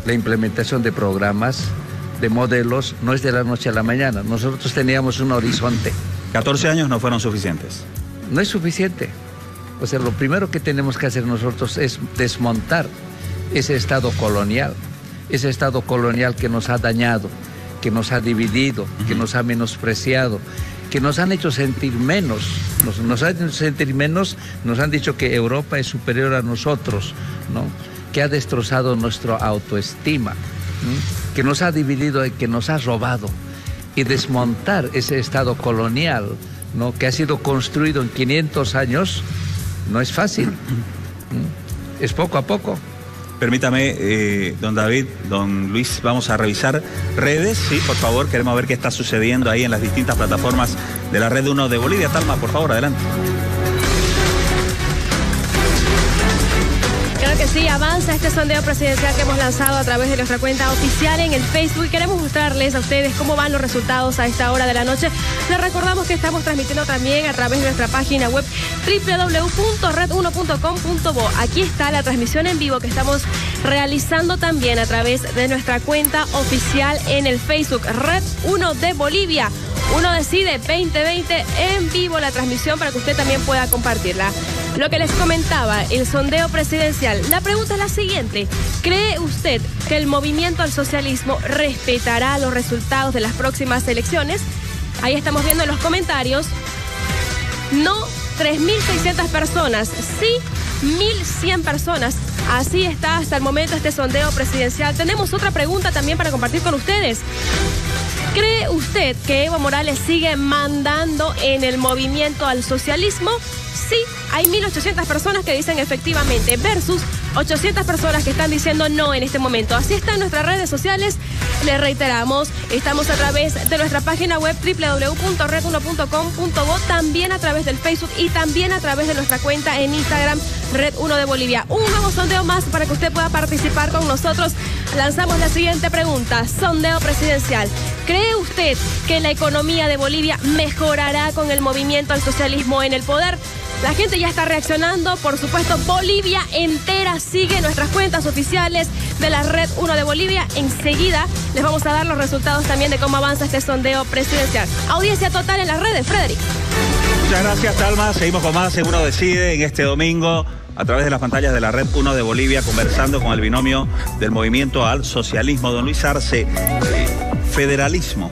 Speaker 3: La implementación de programas, de modelos, no es de la noche a la mañana. Nosotros teníamos un horizonte.
Speaker 1: 14 años no fueron suficientes.
Speaker 3: No es suficiente. O sea, lo primero que tenemos que hacer nosotros es desmontar ese Estado colonial que nos ha dañado, que nos ha dividido, que nos ha menospreciado, que nos han hecho sentir menos, nos han hecho sentir menos, nos han dicho que Europa es superior a nosotros, ¿no? Que ha destrozado nuestra autoestima, ¿no? Que nos ha dividido y que nos ha robado. Y desmontar ese Estado colonial, ¿no? Que ha sido construido en 500 años, no es fácil, ¿no? Es poco a poco.
Speaker 1: Permítame, don David, don Luis, vamos a revisar redes, sí, por favor, queremos ver qué está sucediendo ahí en las distintas plataformas de la Red 1 de Bolivia. Talma, por favor, adelante.
Speaker 5: Claro que sí, avanza este sondeo presidencial que hemos lanzado a través de nuestra cuenta oficial en el Facebook, y queremos mostrarles a ustedes cómo van los resultados a esta hora de la noche. Les recordamos que estamos transmitiendo también a través de nuestra página web www.red1.com.bo. Aquí está la transmisión en vivo que estamos realizando también a través de nuestra cuenta oficial en el Facebook, Red 1 de Bolivia. Uno decide 2020 en vivo, la transmisión para que usted también pueda compartirla. Lo que les comentaba, el sondeo presidencial. La pregunta es la siguiente. ¿Cree usted que el movimiento al socialismo respetará los resultados de las próximas elecciones? Ahí estamos viendo en los comentarios. No, 3.600 personas. Sí, 1.100 personas. Así está hasta el momento este sondeo presidencial. Tenemos otra pregunta también para compartir con ustedes. ¿Cree usted que Evo Morales sigue mandando en el movimiento al socialismo? Sí, hay 1.800 personas que dicen efectivamente, versus 800 personas que están diciendo no en este momento. Así está en nuestras redes sociales. Les reiteramos, estamos a través de nuestra página web www.red1.com.bo, también a través del Facebook y también a través de nuestra cuenta en Instagram, Red 1 de Bolivia. Un nuevo sondeo más para que usted pueda participar con nosotros. Lanzamos la siguiente pregunta, sondeo presidencial. ¿Cree usted que la economía de Bolivia mejorará con el movimiento al socialismo en el poder? La gente ya está reaccionando, por supuesto, Bolivia entera sigue nuestras cuentas oficiales de la Red 1 de Bolivia. Enseguida les vamos a dar los resultados también de cómo avanza este sondeo presidencial. Audiencia total en las redes, Frederick.
Speaker 1: Muchas gracias, Talma. Seguimos con más, Uno Decide, en este domingo, a través de las pantallas de la Red 1 de Bolivia, conversando con el binomio del movimiento al socialismo. Don Luis Arce, federalismo.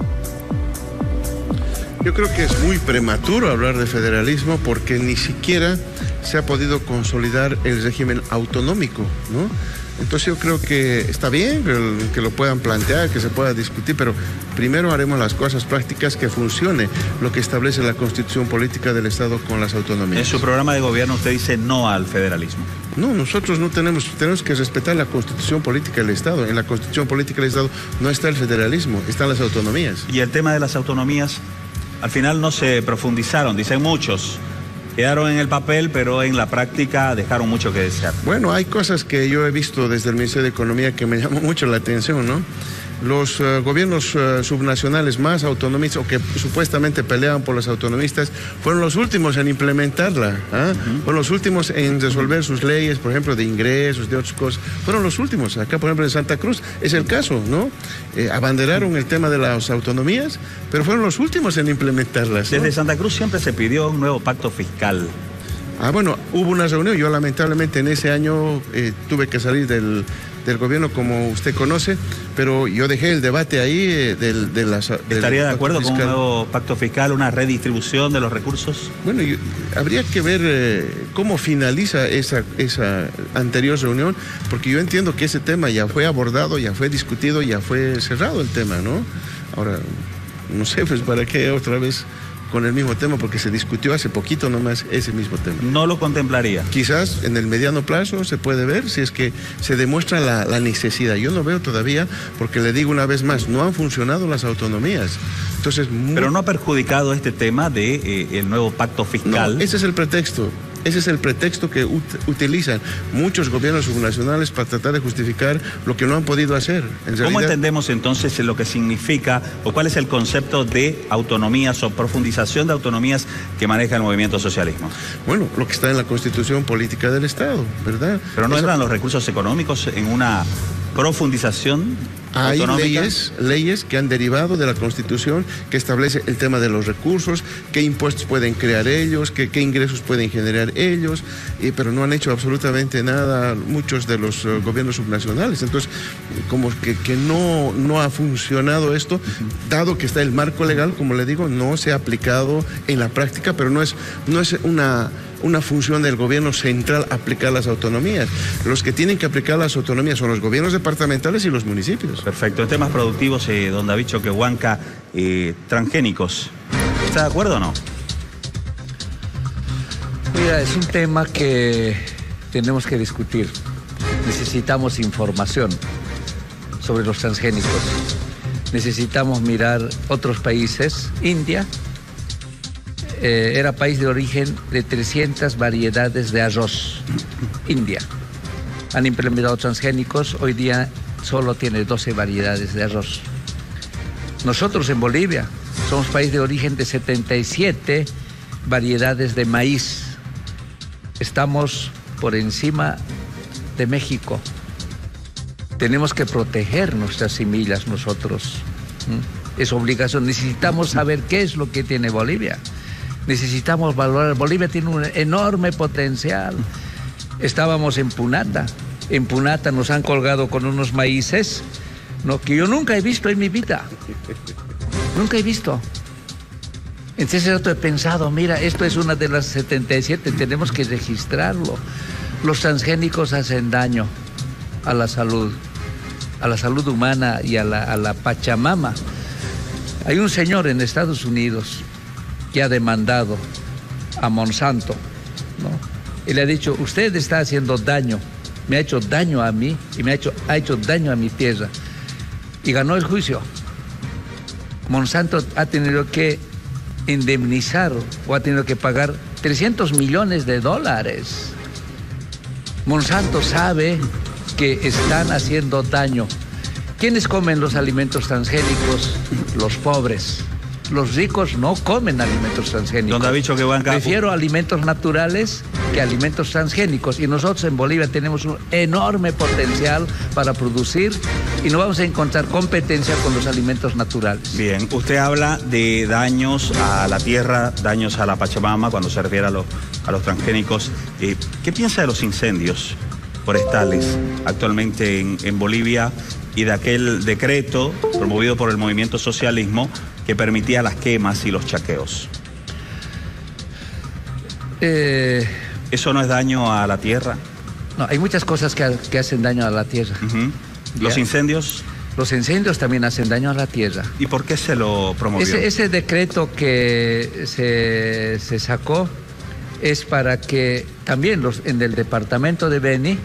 Speaker 2: Yo creo que es muy prematuro hablar de federalismo porque ni siquiera se ha podido consolidar el régimen autonómico, ¿no? Entonces yo creo que está bien que lo puedan plantear, que se pueda discutir, pero primero haremos las cosas prácticas, que funcione lo que establece la Constitución Política del Estado con las autonomías.
Speaker 1: En su programa de gobierno usted dice no al federalismo.
Speaker 2: No, nosotros no tenemos que respetar la Constitución Política del Estado. En la Constitución Política del Estado no está el federalismo, están las autonomías.
Speaker 1: Y el tema de las autonomías, al final no se profundizaron, dicen muchos. Quedaron en el papel, pero en la práctica dejaron mucho que desear.
Speaker 2: Bueno, hay cosas que yo he visto desde el Ministerio de Economía que me llamó mucho la atención, ¿no? Los gobiernos subnacionales más autonomistas, o que supuestamente peleaban por las autonomistas, fueron los últimos en implementarla, ¿eh? Fueron los últimos en resolver sus leyes, por ejemplo, de ingresos, de otras cosas. Fueron los últimos. Acá, por ejemplo, en Santa Cruz es el caso, ¿no? Abanderaron el tema de las autonomías, pero fueron los últimos en implementarlas, ¿no?
Speaker 1: Desde Santa Cruz siempre se pidió un nuevo pacto fiscal.
Speaker 2: Bueno, hubo una reunión. Yo lamentablemente en ese año tuve que salir del gobierno, como usted conoce, pero yo dejé el debate ahí
Speaker 1: ¿Estaría de acuerdo con un nuevo pacto fiscal, una redistribución de los recursos?
Speaker 2: Bueno, habría que ver cómo finaliza esa anterior reunión, porque yo entiendo que ese tema ya fue abordado, ya fue discutido, ya fue cerrado el tema, ¿no? Ahora, no sé, pues para qué otra vez con el mismo tema, porque se discutió hace poquito nomás ese mismo tema.
Speaker 1: ¿No lo contemplaría?
Speaker 2: Quizás en el mediano plazo se puede ver si es que se demuestra la necesidad. Yo no veo todavía, porque le digo una vez más, no han funcionado las autonomías. Entonces,
Speaker 1: pero no ha perjudicado este tema de el nuevo pacto fiscal.
Speaker 2: No, ese es el pretexto. Ese es el pretexto que utilizan muchos gobiernos subnacionales para tratar de justificar lo que no han podido hacer.
Speaker 1: ¿Cómo entendemos entonces lo que significa o cuál es el concepto de autonomías o profundización de autonomías que maneja el movimiento socialismo?
Speaker 2: Bueno, lo que está en la Constitución Política del Estado, ¿verdad?
Speaker 1: Pero no entran los recursos económicos en una profundización.
Speaker 2: Hay leyes que han derivado de la Constitución que establece el tema de los recursos, qué impuestos pueden crear ellos, qué ingresos pueden generar ellos, pero no han hecho absolutamente nada muchos de los gobiernos subnacionales. Entonces, como que no ha funcionado esto, dado que está el marco legal, como le digo, no se ha aplicado en la práctica, pero no es una función del gobierno central aplicar las autonomías. Los que tienen que aplicar las autonomías son los gobiernos departamentales y los municipios.
Speaker 1: Perfecto. En temas productivos, don David Choquehuanca, transgénicos, ¿está de acuerdo o no?
Speaker 3: Mira, es un tema que tenemos que discutir. Necesitamos información sobre los transgénicos. Necesitamos mirar otros países. India era país de origen de 300 variedades de arroz. India. Han implementado transgénicos, hoy día solo tiene 12 variedades de arroz. Nosotros en Bolivia somos país de origen de 77 variedades de maíz. Estamos por encima de México. Tenemos que proteger nuestras semillas nosotros. Es obligación. Necesitamos saber qué es lo que tiene Bolivia. Necesitamos valorar. Bolivia tiene un enorme potencial. Estábamos en Punata. En Punata nos han colgado con unos maíces, ¿no?, que yo nunca he visto en mi vida. Nunca he visto. Entonces yo he pensado, mira, esto es una de las 77, tenemos que registrarlo. Los transgénicos hacen daño a la salud humana y a la Pachamama. Hay un señor en Estados Unidos que ha demandado a Monsanto, ¿no? Y le ha dicho, usted está haciendo daño, me ha hecho daño a mí y ha hecho daño a mi tierra. Y ganó el juicio. Monsanto ha tenido que indemnizar o ha tenido que pagar $300 millones. Monsanto sabe que están haciendo daño. ¿Quiénes comen los alimentos transgénicos? Los pobres. Los ricos no comen alimentos transgénicos.
Speaker 1: Don David Choquehuanca.
Speaker 3: Prefiero alimentos naturales que alimentos transgénicos. Y nosotros en Bolivia tenemos un enorme potencial para producir y no vamos a encontrar competencia con los alimentos naturales.
Speaker 1: Bien, usted habla de daños a la tierra, daños a la Pachamama cuando se refiere a los transgénicos. ¿Qué piensa de los incendios forestales actualmente en Bolivia y de aquel decreto promovido por el movimiento socialismo que permitía las quemas y los chaqueos? ¿Eso no es daño a la tierra?
Speaker 3: No, hay muchas cosas que hacen daño a la tierra.
Speaker 1: ¿Los incendios?
Speaker 3: Los incendios también hacen daño a la tierra.
Speaker 1: ¿Y por qué se lo promovió?
Speaker 3: Ese decreto que se sacó es para que también en el departamento de Beni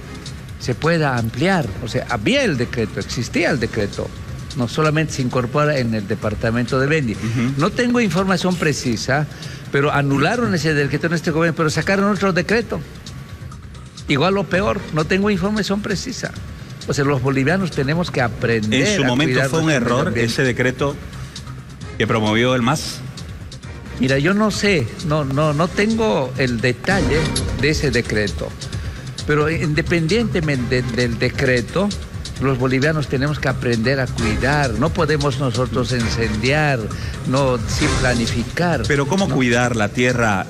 Speaker 3: se pueda ampliar. O sea, había el decreto, existía el decreto. No solamente se incorpora en el departamento de Beni. No tengo información precisa, pero anularon ese decreto en este gobierno, pero sacaron otro decreto. Igual o peor, no tengo información precisa. O sea, los bolivianos tenemos que aprender.
Speaker 1: ¿En su momento fue un error ese decreto que promovió el MAS?
Speaker 3: Mira, yo no sé, no tengo el detalle de ese decreto. Pero independientemente del decreto, los bolivianos tenemos que aprender a cuidar. No podemos nosotros incendiar, sin planificar.
Speaker 1: Pero ¿cómo cuidar la tierra,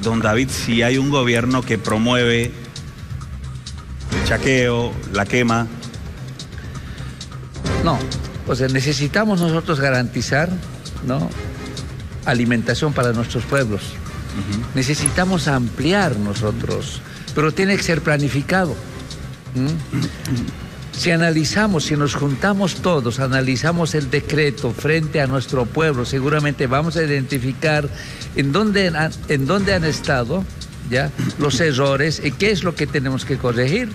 Speaker 1: don David, si hay un gobierno que promueve el chaqueo, la quema?
Speaker 3: No, o sea, necesitamos nosotros garantizar, ¿no?, alimentación para nuestros pueblos. Necesitamos ampliar nosotros, pero tiene que ser planificado. Si analizamos, si nos juntamos todos, analizamos el decreto frente a nuestro pueblo, seguramente vamos a identificar en dónde han estado ya los errores y qué es lo que tenemos que corregir.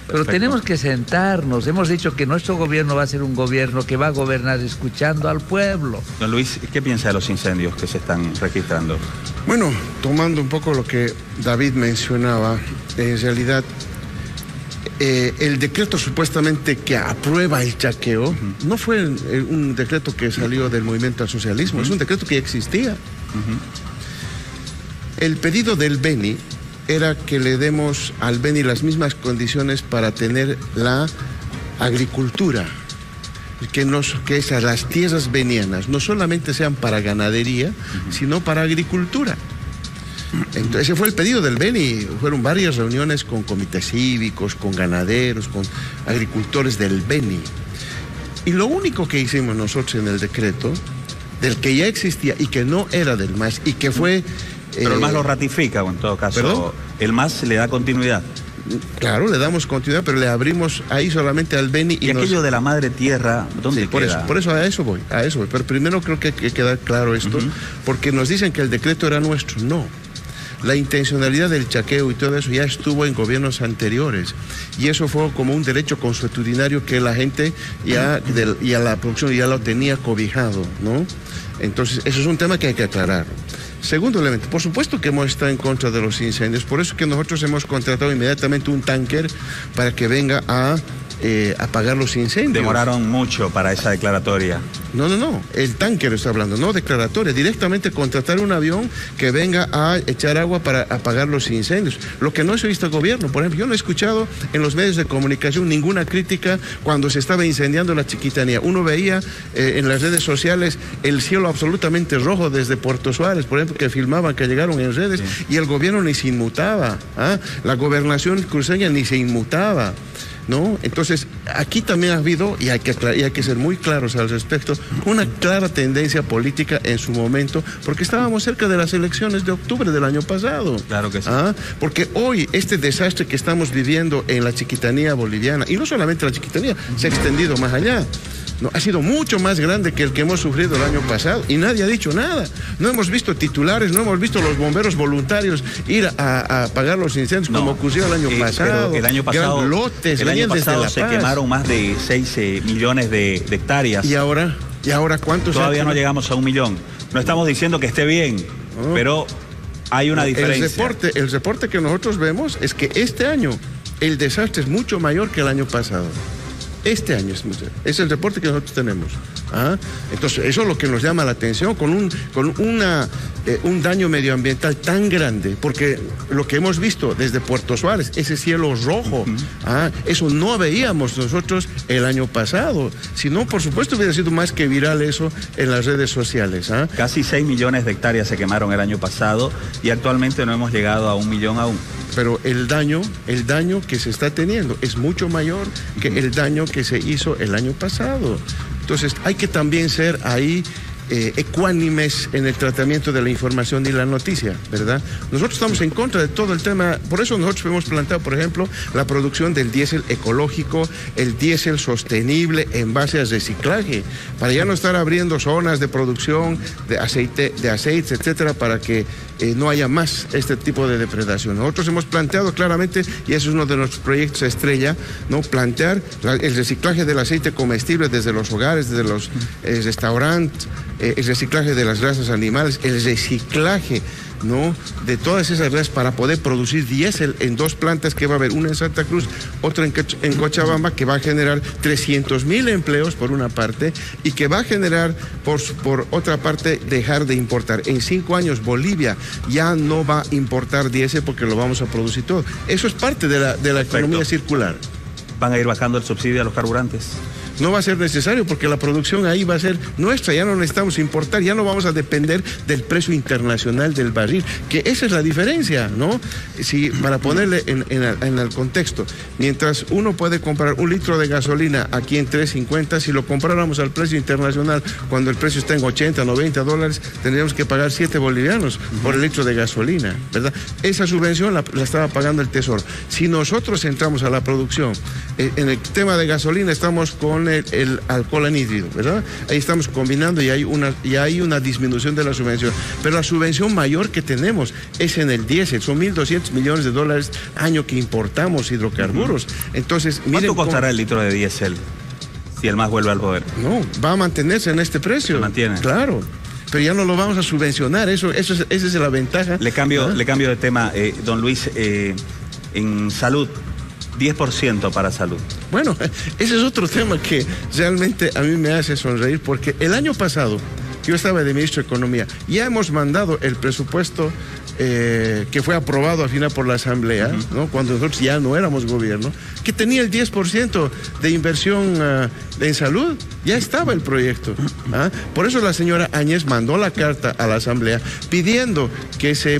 Speaker 3: Pero tenemos que sentarnos. Hemos dicho que nuestro gobierno va a ser un gobierno que va a gobernar escuchando al pueblo.
Speaker 1: Don Luis, ¿qué piensa de los incendios que se están registrando?
Speaker 2: Bueno, tomando un poco lo que David mencionaba, en realidad el decreto supuestamente que aprueba el chaqueo no fue un decreto que salió del movimiento al socialismo, es un decreto que ya existía. El pedido del Beni era que le demos al Beni las mismas condiciones para tener la agricultura, que las tierras benianas no solamente sean para ganadería, sino para agricultura. Entonces, ese fue el pedido del Beni. Fueron varias reuniones con comités cívicos, con ganaderos, con agricultores del Beni. Y lo único que hicimos nosotros en el decreto, del que ya existía y que no era del MAS y que fue...
Speaker 1: Pero el MAS lo ratifica, o en todo caso, ¿perdón? El MAS le da continuidad.
Speaker 2: Claro, le damos continuidad, pero le abrimos ahí solamente al Beni.
Speaker 1: ¿Y aquello de la madre tierra, dónde queda?
Speaker 2: Por eso a eso voy. Pero primero creo que hay que quedar claro esto, porque nos dicen que el decreto era nuestro. No. La intencionalidad del chaqueo y todo eso ya estuvo en gobiernos anteriores. Y eso fue como un derecho consuetudinario que la gente y a la producción ya lo tenía cobijado, ¿no? Entonces, eso es un tema que hay que aclarar. Segundo elemento, por supuesto que hemos estado en contra de los incendios, por eso que nosotros hemos contratado inmediatamente un tanker para que venga a apagar los incendios.
Speaker 1: Demoraron mucho para esa declaratoria.
Speaker 2: No, el tanker está hablando, no declaratoria, directamente contratar un avión que venga a echar agua para apagar los incendios. Lo que no hizo este gobierno, por ejemplo, yo no he escuchado en los medios de comunicación ninguna crítica cuando se estaba incendiando la Chiquitanía. Uno veía en las redes sociales el cielo absolutamente rojo desde Puerto Suárez, por ejemplo, que filmaban, que llegaron en redes, sí. Y el gobierno ni se inmutaba, ¿ah? La gobernación cruceña ni se inmutaba, ¿no? Entonces, aquí también ha habido, y hay que ser muy claros al respecto, una clara tendencia política en su momento, porque estábamos cerca de las elecciones de octubre del año pasado.
Speaker 1: Claro que sí.
Speaker 2: ¿Ah? Porque hoy este desastre que estamos viviendo en la Chiquitanía boliviana, y no solamente la Chiquitanía, se ha extendido más allá. No, ha sido mucho más grande que el que hemos sufrido el año pasado y nadie ha dicho nada. No hemos visto titulares, no hemos visto los bomberos voluntarios ir a apagar los incendios como ocurrió el año pasado.
Speaker 1: Pero el año pasado,
Speaker 2: lotes,
Speaker 1: el año pasado se quemaron más de 6 millones de hectáreas.
Speaker 2: ¿Y ahora cuántos?
Speaker 1: Todavía no llegamos a 1 millón. No estamos diciendo que esté bien, pero hay una diferencia.
Speaker 2: El reporte que nosotros vemos es que este año el desastre es mucho mayor que el año pasado. Este año es el reporte que nosotros tenemos. ¿Ah? Entonces, eso es lo que nos llama la atención, con un daño medioambiental tan grande, porque lo que hemos visto desde Puerto Suárez, ese cielo rojo, eso no veíamos nosotros el año pasado. Si no, por supuesto, hubiera sido más que viral eso en las redes sociales.
Speaker 1: Casi 6 millones de hectáreas se quemaron el año pasado y actualmente no hemos llegado a 1 millón aún.
Speaker 2: Pero el daño que se está teniendo es mucho mayor que el daño que se hizo el año pasado. Entonces hay que también ser ahí ecuánimes en el tratamiento de la información y la noticia, ¿verdad? Nosotros estamos en contra de todo el tema, por eso nosotros hemos planteado, por ejemplo, la producción del diésel ecológico, el diésel sostenible en base a reciclaje, para ya no estar abriendo zonas de producción de aceites, etcétera, para que no haya más este tipo de depredación. Nosotros hemos planteado claramente, y eso es uno de nuestros proyectos estrella, ¿no? Plantear el reciclaje del aceite comestible desde los hogares, desde los restaurantes, el reciclaje de las grasas animales, el reciclaje, ¿no? De todas esas grasas para poder producir diésel en 2 plantas que va a haber, una en Santa Cruz, otra en Cochabamba, que va a generar 300,000 empleos por una parte y que va a generar por otra parte dejar de importar. En 5 años Bolivia ya no va a importar diésel porque lo vamos a producir todo. Eso es parte de la economía circular.
Speaker 1: ¿Van a ir bajando el subsidio a los carburantes?
Speaker 2: No va a ser necesario porque la producción ahí va a ser nuestra, ya no necesitamos importar, ya no vamos a depender del precio internacional del barril, que esa es la diferencia, ¿no? Si, para ponerle en el contexto, mientras uno puede comprar 1 litro de gasolina aquí en $3.50, si lo compráramos al precio internacional, cuando el precio está en $80, $90, tendríamos que pagar 7 bolivianos por el litro de gasolina, ¿verdad? Esa subvención la estaba pagando el Tesoro. Si nosotros entramos a la producción, en el tema de gasolina estamos con el alcohol anhídrido, ¿verdad? Ahí estamos combinando y hay una disminución de la subvención. Pero la subvención mayor que tenemos es en el diésel, son $1.200 millones año que importamos hidrocarburos. Entonces,
Speaker 1: ¿cuánto costará el litro de diésel si el MAS vuelve al poder?
Speaker 2: No, va a mantenerse en este precio.
Speaker 1: ¿Se mantiene?
Speaker 2: Claro. Pero ya no lo vamos a subvencionar, esa es la ventaja.
Speaker 1: Le cambio de tema, don Luis, en salud. 10% para salud.
Speaker 2: Bueno, ese es otro tema que realmente a mí me hace sonreír, porque el año pasado yo estaba de ministro de Economía, ya hemos mandado el presupuesto que fue aprobado al final por la Asamblea, ¿no? Cuando nosotros ya no éramos gobierno, que tenía el 10% de inversión en salud, ya estaba el proyecto. Por eso la señora Áñez mandó la carta a la Asamblea pidiendo que se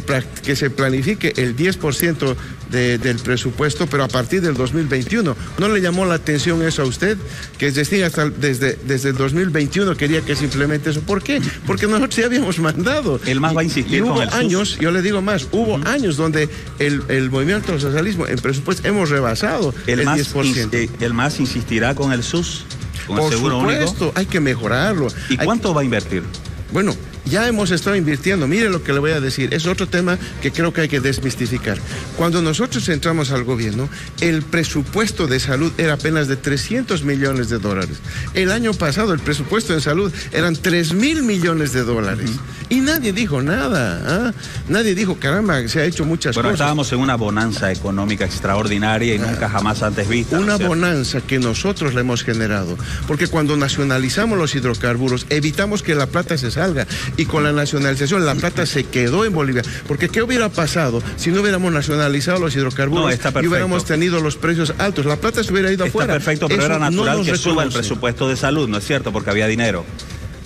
Speaker 2: planifique el 10% del presupuesto, pero a partir del 2021. ¿No le llamó la atención eso a usted? Que desde el 2021 quería que se implemente eso. ¿Por qué? Porque nosotros ya habíamos mandado.
Speaker 1: El MAS va a insistir
Speaker 2: con el
Speaker 1: años,
Speaker 2: SUS. Yo le digo más, hubo años donde el movimiento socialismo en presupuesto hemos rebasado el 10%.
Speaker 1: ¿El MAS insistirá con el SUS? ¿Con
Speaker 2: Por
Speaker 1: el seguro
Speaker 2: supuesto,
Speaker 1: único?
Speaker 2: Hay que mejorarlo.
Speaker 1: ¿Y cuánto va a invertir?
Speaker 2: Bueno, Ya hemos estado invirtiendo. Mire lo que le voy a decir. Es otro tema que creo que hay que desmistificar. Cuando nosotros entramos al gobierno, el presupuesto de salud era apenas de 300 millones de dólares. El año pasado el presupuesto de salud eran 3.000 millones de dólares. Y nadie dijo nada. ¿Ah? Nadie dijo, caramba, se ha hecho muchas cosas.
Speaker 1: Estábamos en una bonanza económica extraordinaria y nunca jamás antes vista.
Speaker 2: Una bonanza que nosotros le hemos generado. Porque cuando nacionalizamos los hidrocarburos, evitamos que la plata se salga. Y con la nacionalización, la plata se quedó en Bolivia. Porque ¿qué hubiera pasado si no hubiéramos nacionalizado los hidrocarburos y hubiéramos tenido los precios altos? La plata se hubiera ido afuera.
Speaker 1: Está perfecto, pero era natural que suba el presupuesto de salud, ¿no es cierto? Porque había dinero.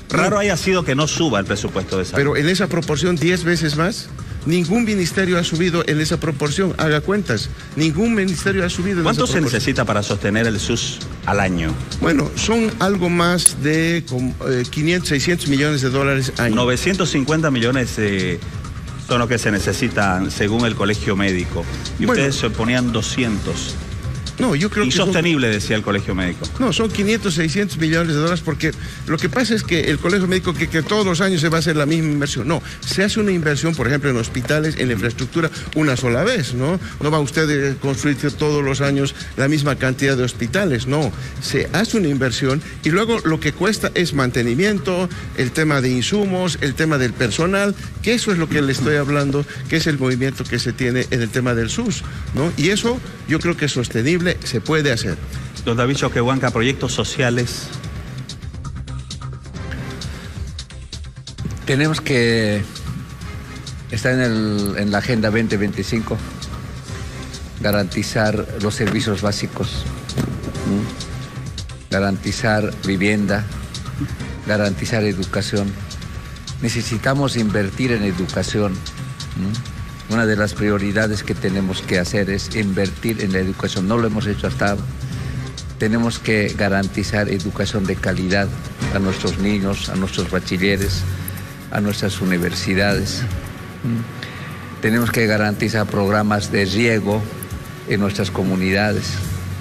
Speaker 1: Raro haya sido que no suba el presupuesto de salud.
Speaker 2: Pero en esa proporción, 10 veces más. Ningún ministerio ha subido en esa proporción. Haga cuentas. Ningún ministerio ha subido en esa proporción.
Speaker 1: ¿Cuánto se necesita para sostener el SUS al año?
Speaker 2: Bueno, son algo más de 500, 600 millones de dólares año.
Speaker 1: 950 millones son los que se necesitan según el Colegio Médico. Y ustedes se ponían 200.
Speaker 2: No, yo creo
Speaker 1: insostenible, decía el Colegio Médico.
Speaker 2: No, son 500, 600 millones de dólares porque lo que pasa es que el Colegio Médico que todos los años se va a hacer la misma inversión. No, se hace una inversión, por ejemplo, en hospitales, en la infraestructura, una sola vez, ¿no? No va usted a construir todos los años la misma cantidad de hospitales, no. Se hace una inversión y luego lo que cuesta es mantenimiento, el tema de insumos, el tema del personal, que eso es lo que le estoy hablando, que es el movimiento que se tiene en el tema del SUS, ¿no? Y eso yo creo que es sostenible. Se puede hacer.
Speaker 1: Don David Choquehuanca, proyectos sociales.
Speaker 3: Tenemos que estar en la Agenda 2025, garantizar los servicios básicos, garantizar vivienda, garantizar educación. Necesitamos invertir en educación. Una de las prioridades que tenemos que hacer es invertir en la educación. No lo hemos hecho hasta ahora. Tenemos que garantizar educación de calidad a nuestros niños, a nuestros bachilleres, a nuestras universidades. Tenemos que garantizar programas de riego en nuestras comunidades,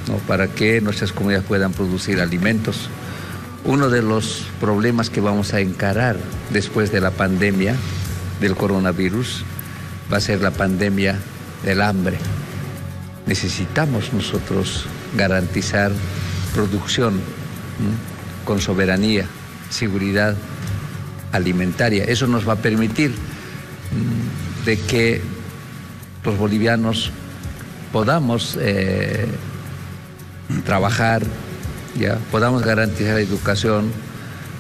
Speaker 3: ¿no? Para que nuestras comunidades puedan producir alimentos. Uno de los problemas que vamos a encarar después de la pandemia del coronavirus va a ser la pandemia del hambre. Necesitamos nosotros garantizar producción con soberanía, seguridad alimentaria. Eso nos va a permitir de que los bolivianos podamos trabajar, ya podamos garantizar educación,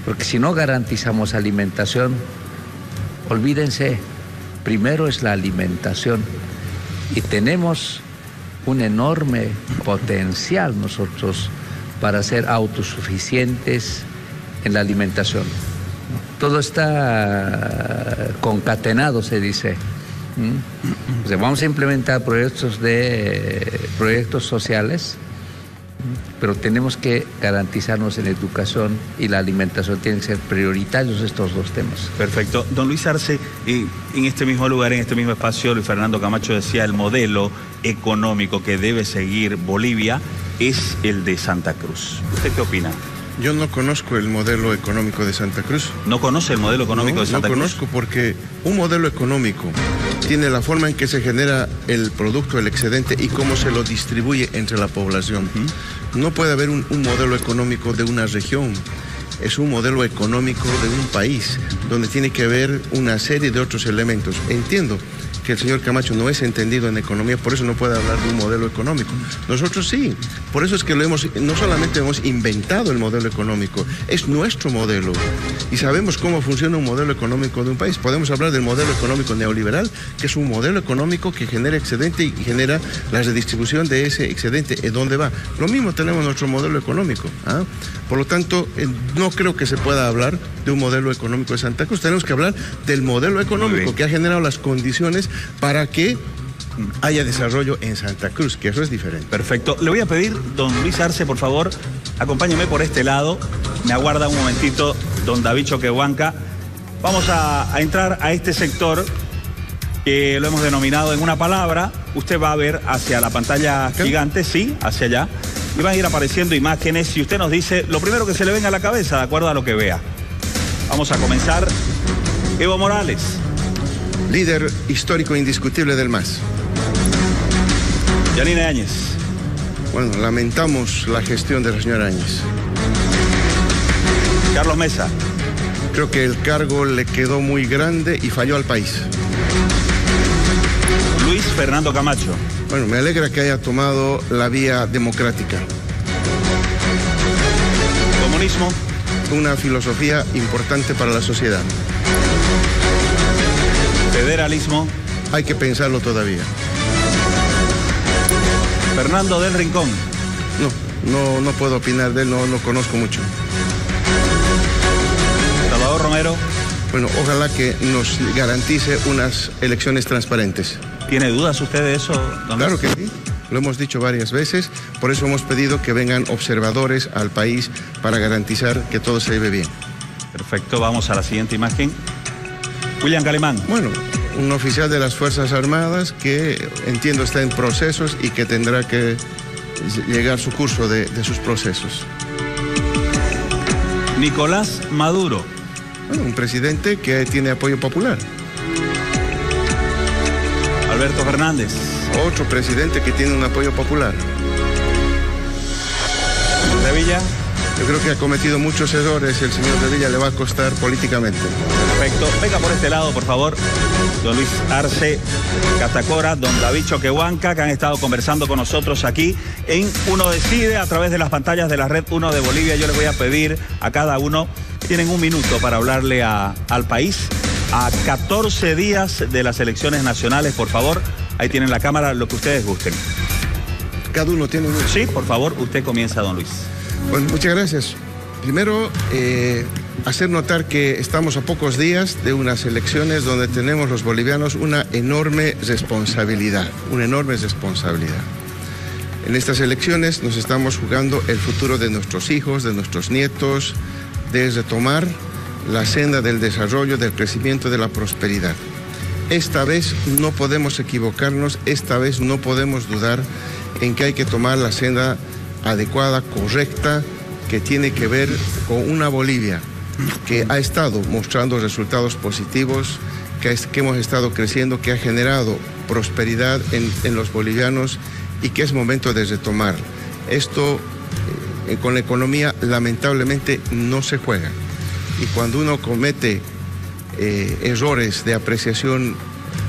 Speaker 3: porque si no garantizamos alimentación, olvídense. Primero es la alimentación y tenemos un enorme potencial nosotros para ser autosuficientes en la alimentación. Todo está concatenado, se dice. O sea, vamos a implementar proyectos sociales, pero tenemos que garantizarnos en educación y la alimentación. Tienen que ser prioritarios estos dos temas.
Speaker 1: Perfecto. Don Luis Arce, en este mismo lugar, en este mismo espacio, Luis Fernando Camacho decía el modelo económico que debe seguir Bolivia es el de Santa Cruz. ¿Usted qué opina?
Speaker 2: Yo no conozco el modelo económico de Santa Cruz.
Speaker 1: ¿No conoce el modelo económico de Santa Cruz?
Speaker 2: No conozco porque un modelo económico tiene la forma en que se genera el producto, el excedente y cómo se lo distribuye entre la población. No puede haber un modelo económico de una región. Es un modelo económico de un país donde tiene que haber una serie de otros elementos. Entiendo que el señor Camacho no es entendido en economía, por eso no puede hablar de un modelo económico. Nosotros sí, por eso es que no solamente hemos inventado el modelo económico, es nuestro modelo. Y sabemos cómo funciona un modelo económico de un país. Podemos hablar del modelo económico neoliberal, que es un modelo económico que genera excedente y genera la redistribución de ese excedente. ¿En dónde va? Lo mismo tenemos nuestro modelo económico. Por lo tanto, no creo que se pueda hablar de un modelo económico de Santa Cruz. Tenemos que hablar del modelo económico que ha generado las condiciones para que haya desarrollo en Santa Cruz, que eso es diferente.
Speaker 1: Perfecto. Le voy a pedir, don Luis Arce, por favor, acompáñeme por este lado. Me aguarda un momentito, don David Choquehuanca. Vamos a entrar a este sector que lo hemos denominado en una palabra. Usted va a ver hacia la pantalla gigante, sí, hacia allá. Y van a ir apareciendo imágenes y usted nos dice lo primero que se le venga a la cabeza, de acuerdo a lo que vea. Vamos a comenzar Evo Morales.
Speaker 2: Líder histórico indiscutible del MAS.
Speaker 1: Yanina Áñez.
Speaker 2: Bueno, lamentamos la gestión de la señora Áñez.
Speaker 1: Carlos Mesa.
Speaker 2: Creo que el cargo le quedó muy grande y falló al país.
Speaker 1: Luis Fernando Camacho.
Speaker 2: Bueno, me alegra que haya tomado la vía democrática.
Speaker 1: Comunismo.
Speaker 2: Una filosofía importante para la sociedad.
Speaker 1: Federalismo.
Speaker 2: Hay que todavía.
Speaker 1: Fernando del Rincón.
Speaker 2: No puedo opinar de él, no conozco mucho.
Speaker 1: Salvador Romero.
Speaker 2: Bueno, ojalá que nos garantice unas elecciones transparentes.
Speaker 1: ¿Tiene dudas usted de eso, don
Speaker 2: Claro
Speaker 1: Luis?
Speaker 2: que sí, lo hemos dicho varias veces, por eso hemos pedido que vengan observadores al país para garantizar que todo se lleve bien.
Speaker 1: Perfecto, vamos a la siguiente imagen. William Calimán.
Speaker 2: Bueno, un oficial de las Fuerzas Armadas que entiendo está en procesos y que tendrá que llegar su curso de sus procesos.
Speaker 1: Nicolás Maduro.
Speaker 2: Bueno, un presidente que tiene apoyo popular.
Speaker 1: Alberto Fernández.
Speaker 2: Otro presidente que tiene un apoyo popular.
Speaker 1: Revilla.
Speaker 2: Yo creo que ha cometido muchos errores y el señor Revilla le va a costar políticamente.
Speaker 1: Perfecto. Venga por este lado, por favor. Don Luis Arce Catacora, don David Choquehuanca, que han estado conversando con nosotros aquí en Uno Decide a través de las pantallas de la Red 1 de Bolivia. Yo les voy a pedir a cada uno, tienen un minuto para hablarle al país. A 14 días de las elecciones nacionales, por favor. Ahí tienen la cámara, lo que ustedes gusten.
Speaker 2: Cada uno tiene un...
Speaker 1: Sí, por favor, usted comienza, don Luis.
Speaker 2: Bueno, muchas gracias. Primero, hacer notar que estamos a pocos días de unas elecciones donde tenemos los bolivianos una enorme responsabilidad. En estas elecciones nos estamos jugando el futuro de nuestros hijos, de nuestros nietos, de retomar la senda del desarrollo, del crecimiento, de la prosperidad. Esta vez no podemos equivocarnos, esta vez no podemos dudar en que hay que tomar la senda adecuada, correcta, que tiene que ver con una Bolivia que ha estado mostrando resultados positivos, que hemos estado creciendo, que ha generado prosperidad en los bolivianos y que es momento de retomar. Esto con la economía lamentablemente no se juega. Y cuando uno comete errores de apreciación,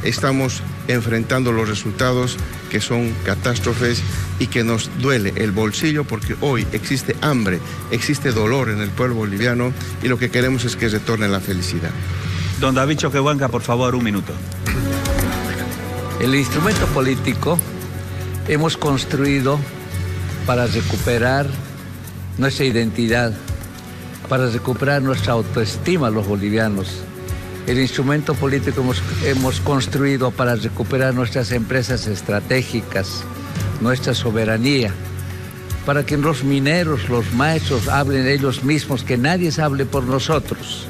Speaker 2: estamos enfrentando los resultados que son catástrofes y que nos duele el bolsillo porque hoy existe hambre, existe dolor en el pueblo boliviano y lo que queremos es que retorne la felicidad.
Speaker 1: Don David Choquehuanca, por favor, un minuto.
Speaker 3: El instrumento político hemos construido para recuperar nuestra identidad, para recuperar nuestra autoestima los bolivianos. El instrumento político hemos construido para recuperar nuestras empresas estratégicas, nuestra soberanía, para que los mineros, los maestros hablen ellos mismos, que nadie hable por nosotros.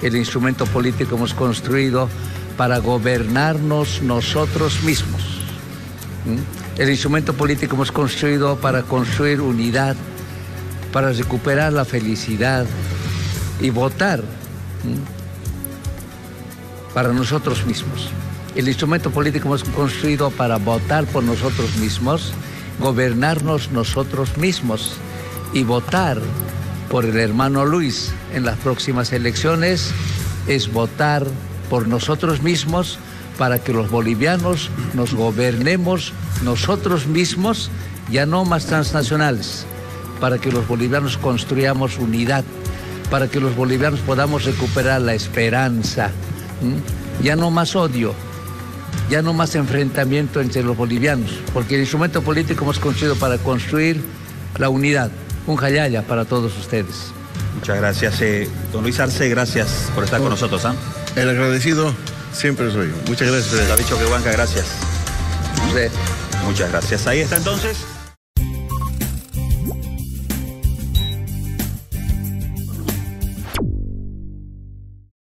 Speaker 3: El instrumento político hemos construido para gobernarnos nosotros mismos. El instrumento político hemos construido para construir unidad, para recuperar la felicidad y votar para nosotros mismos. El instrumento político hemos construido para votar por nosotros mismos, gobernarnos nosotros mismos y votar por el hermano Luis en las próximas elecciones es votar por nosotros mismos para que los bolivianos nos gobernemos nosotros mismos, ya no más transnacionales, para que los bolivianos construyamos unidad, para que los bolivianos podamos recuperar la esperanza. Ya no más odio, ya no más enfrentamiento entre los bolivianos, porque el instrumento político hemos construido para construir la unidad. Un jayaya para todos ustedes.
Speaker 1: Muchas gracias. Don Luis Arce, gracias por estar con nosotros.
Speaker 2: El agradecido siempre soy yo. Muchas gracias.
Speaker 1: David Choquehuanca, gracias.
Speaker 3: Sí.
Speaker 1: Muchas gracias. Ahí está entonces.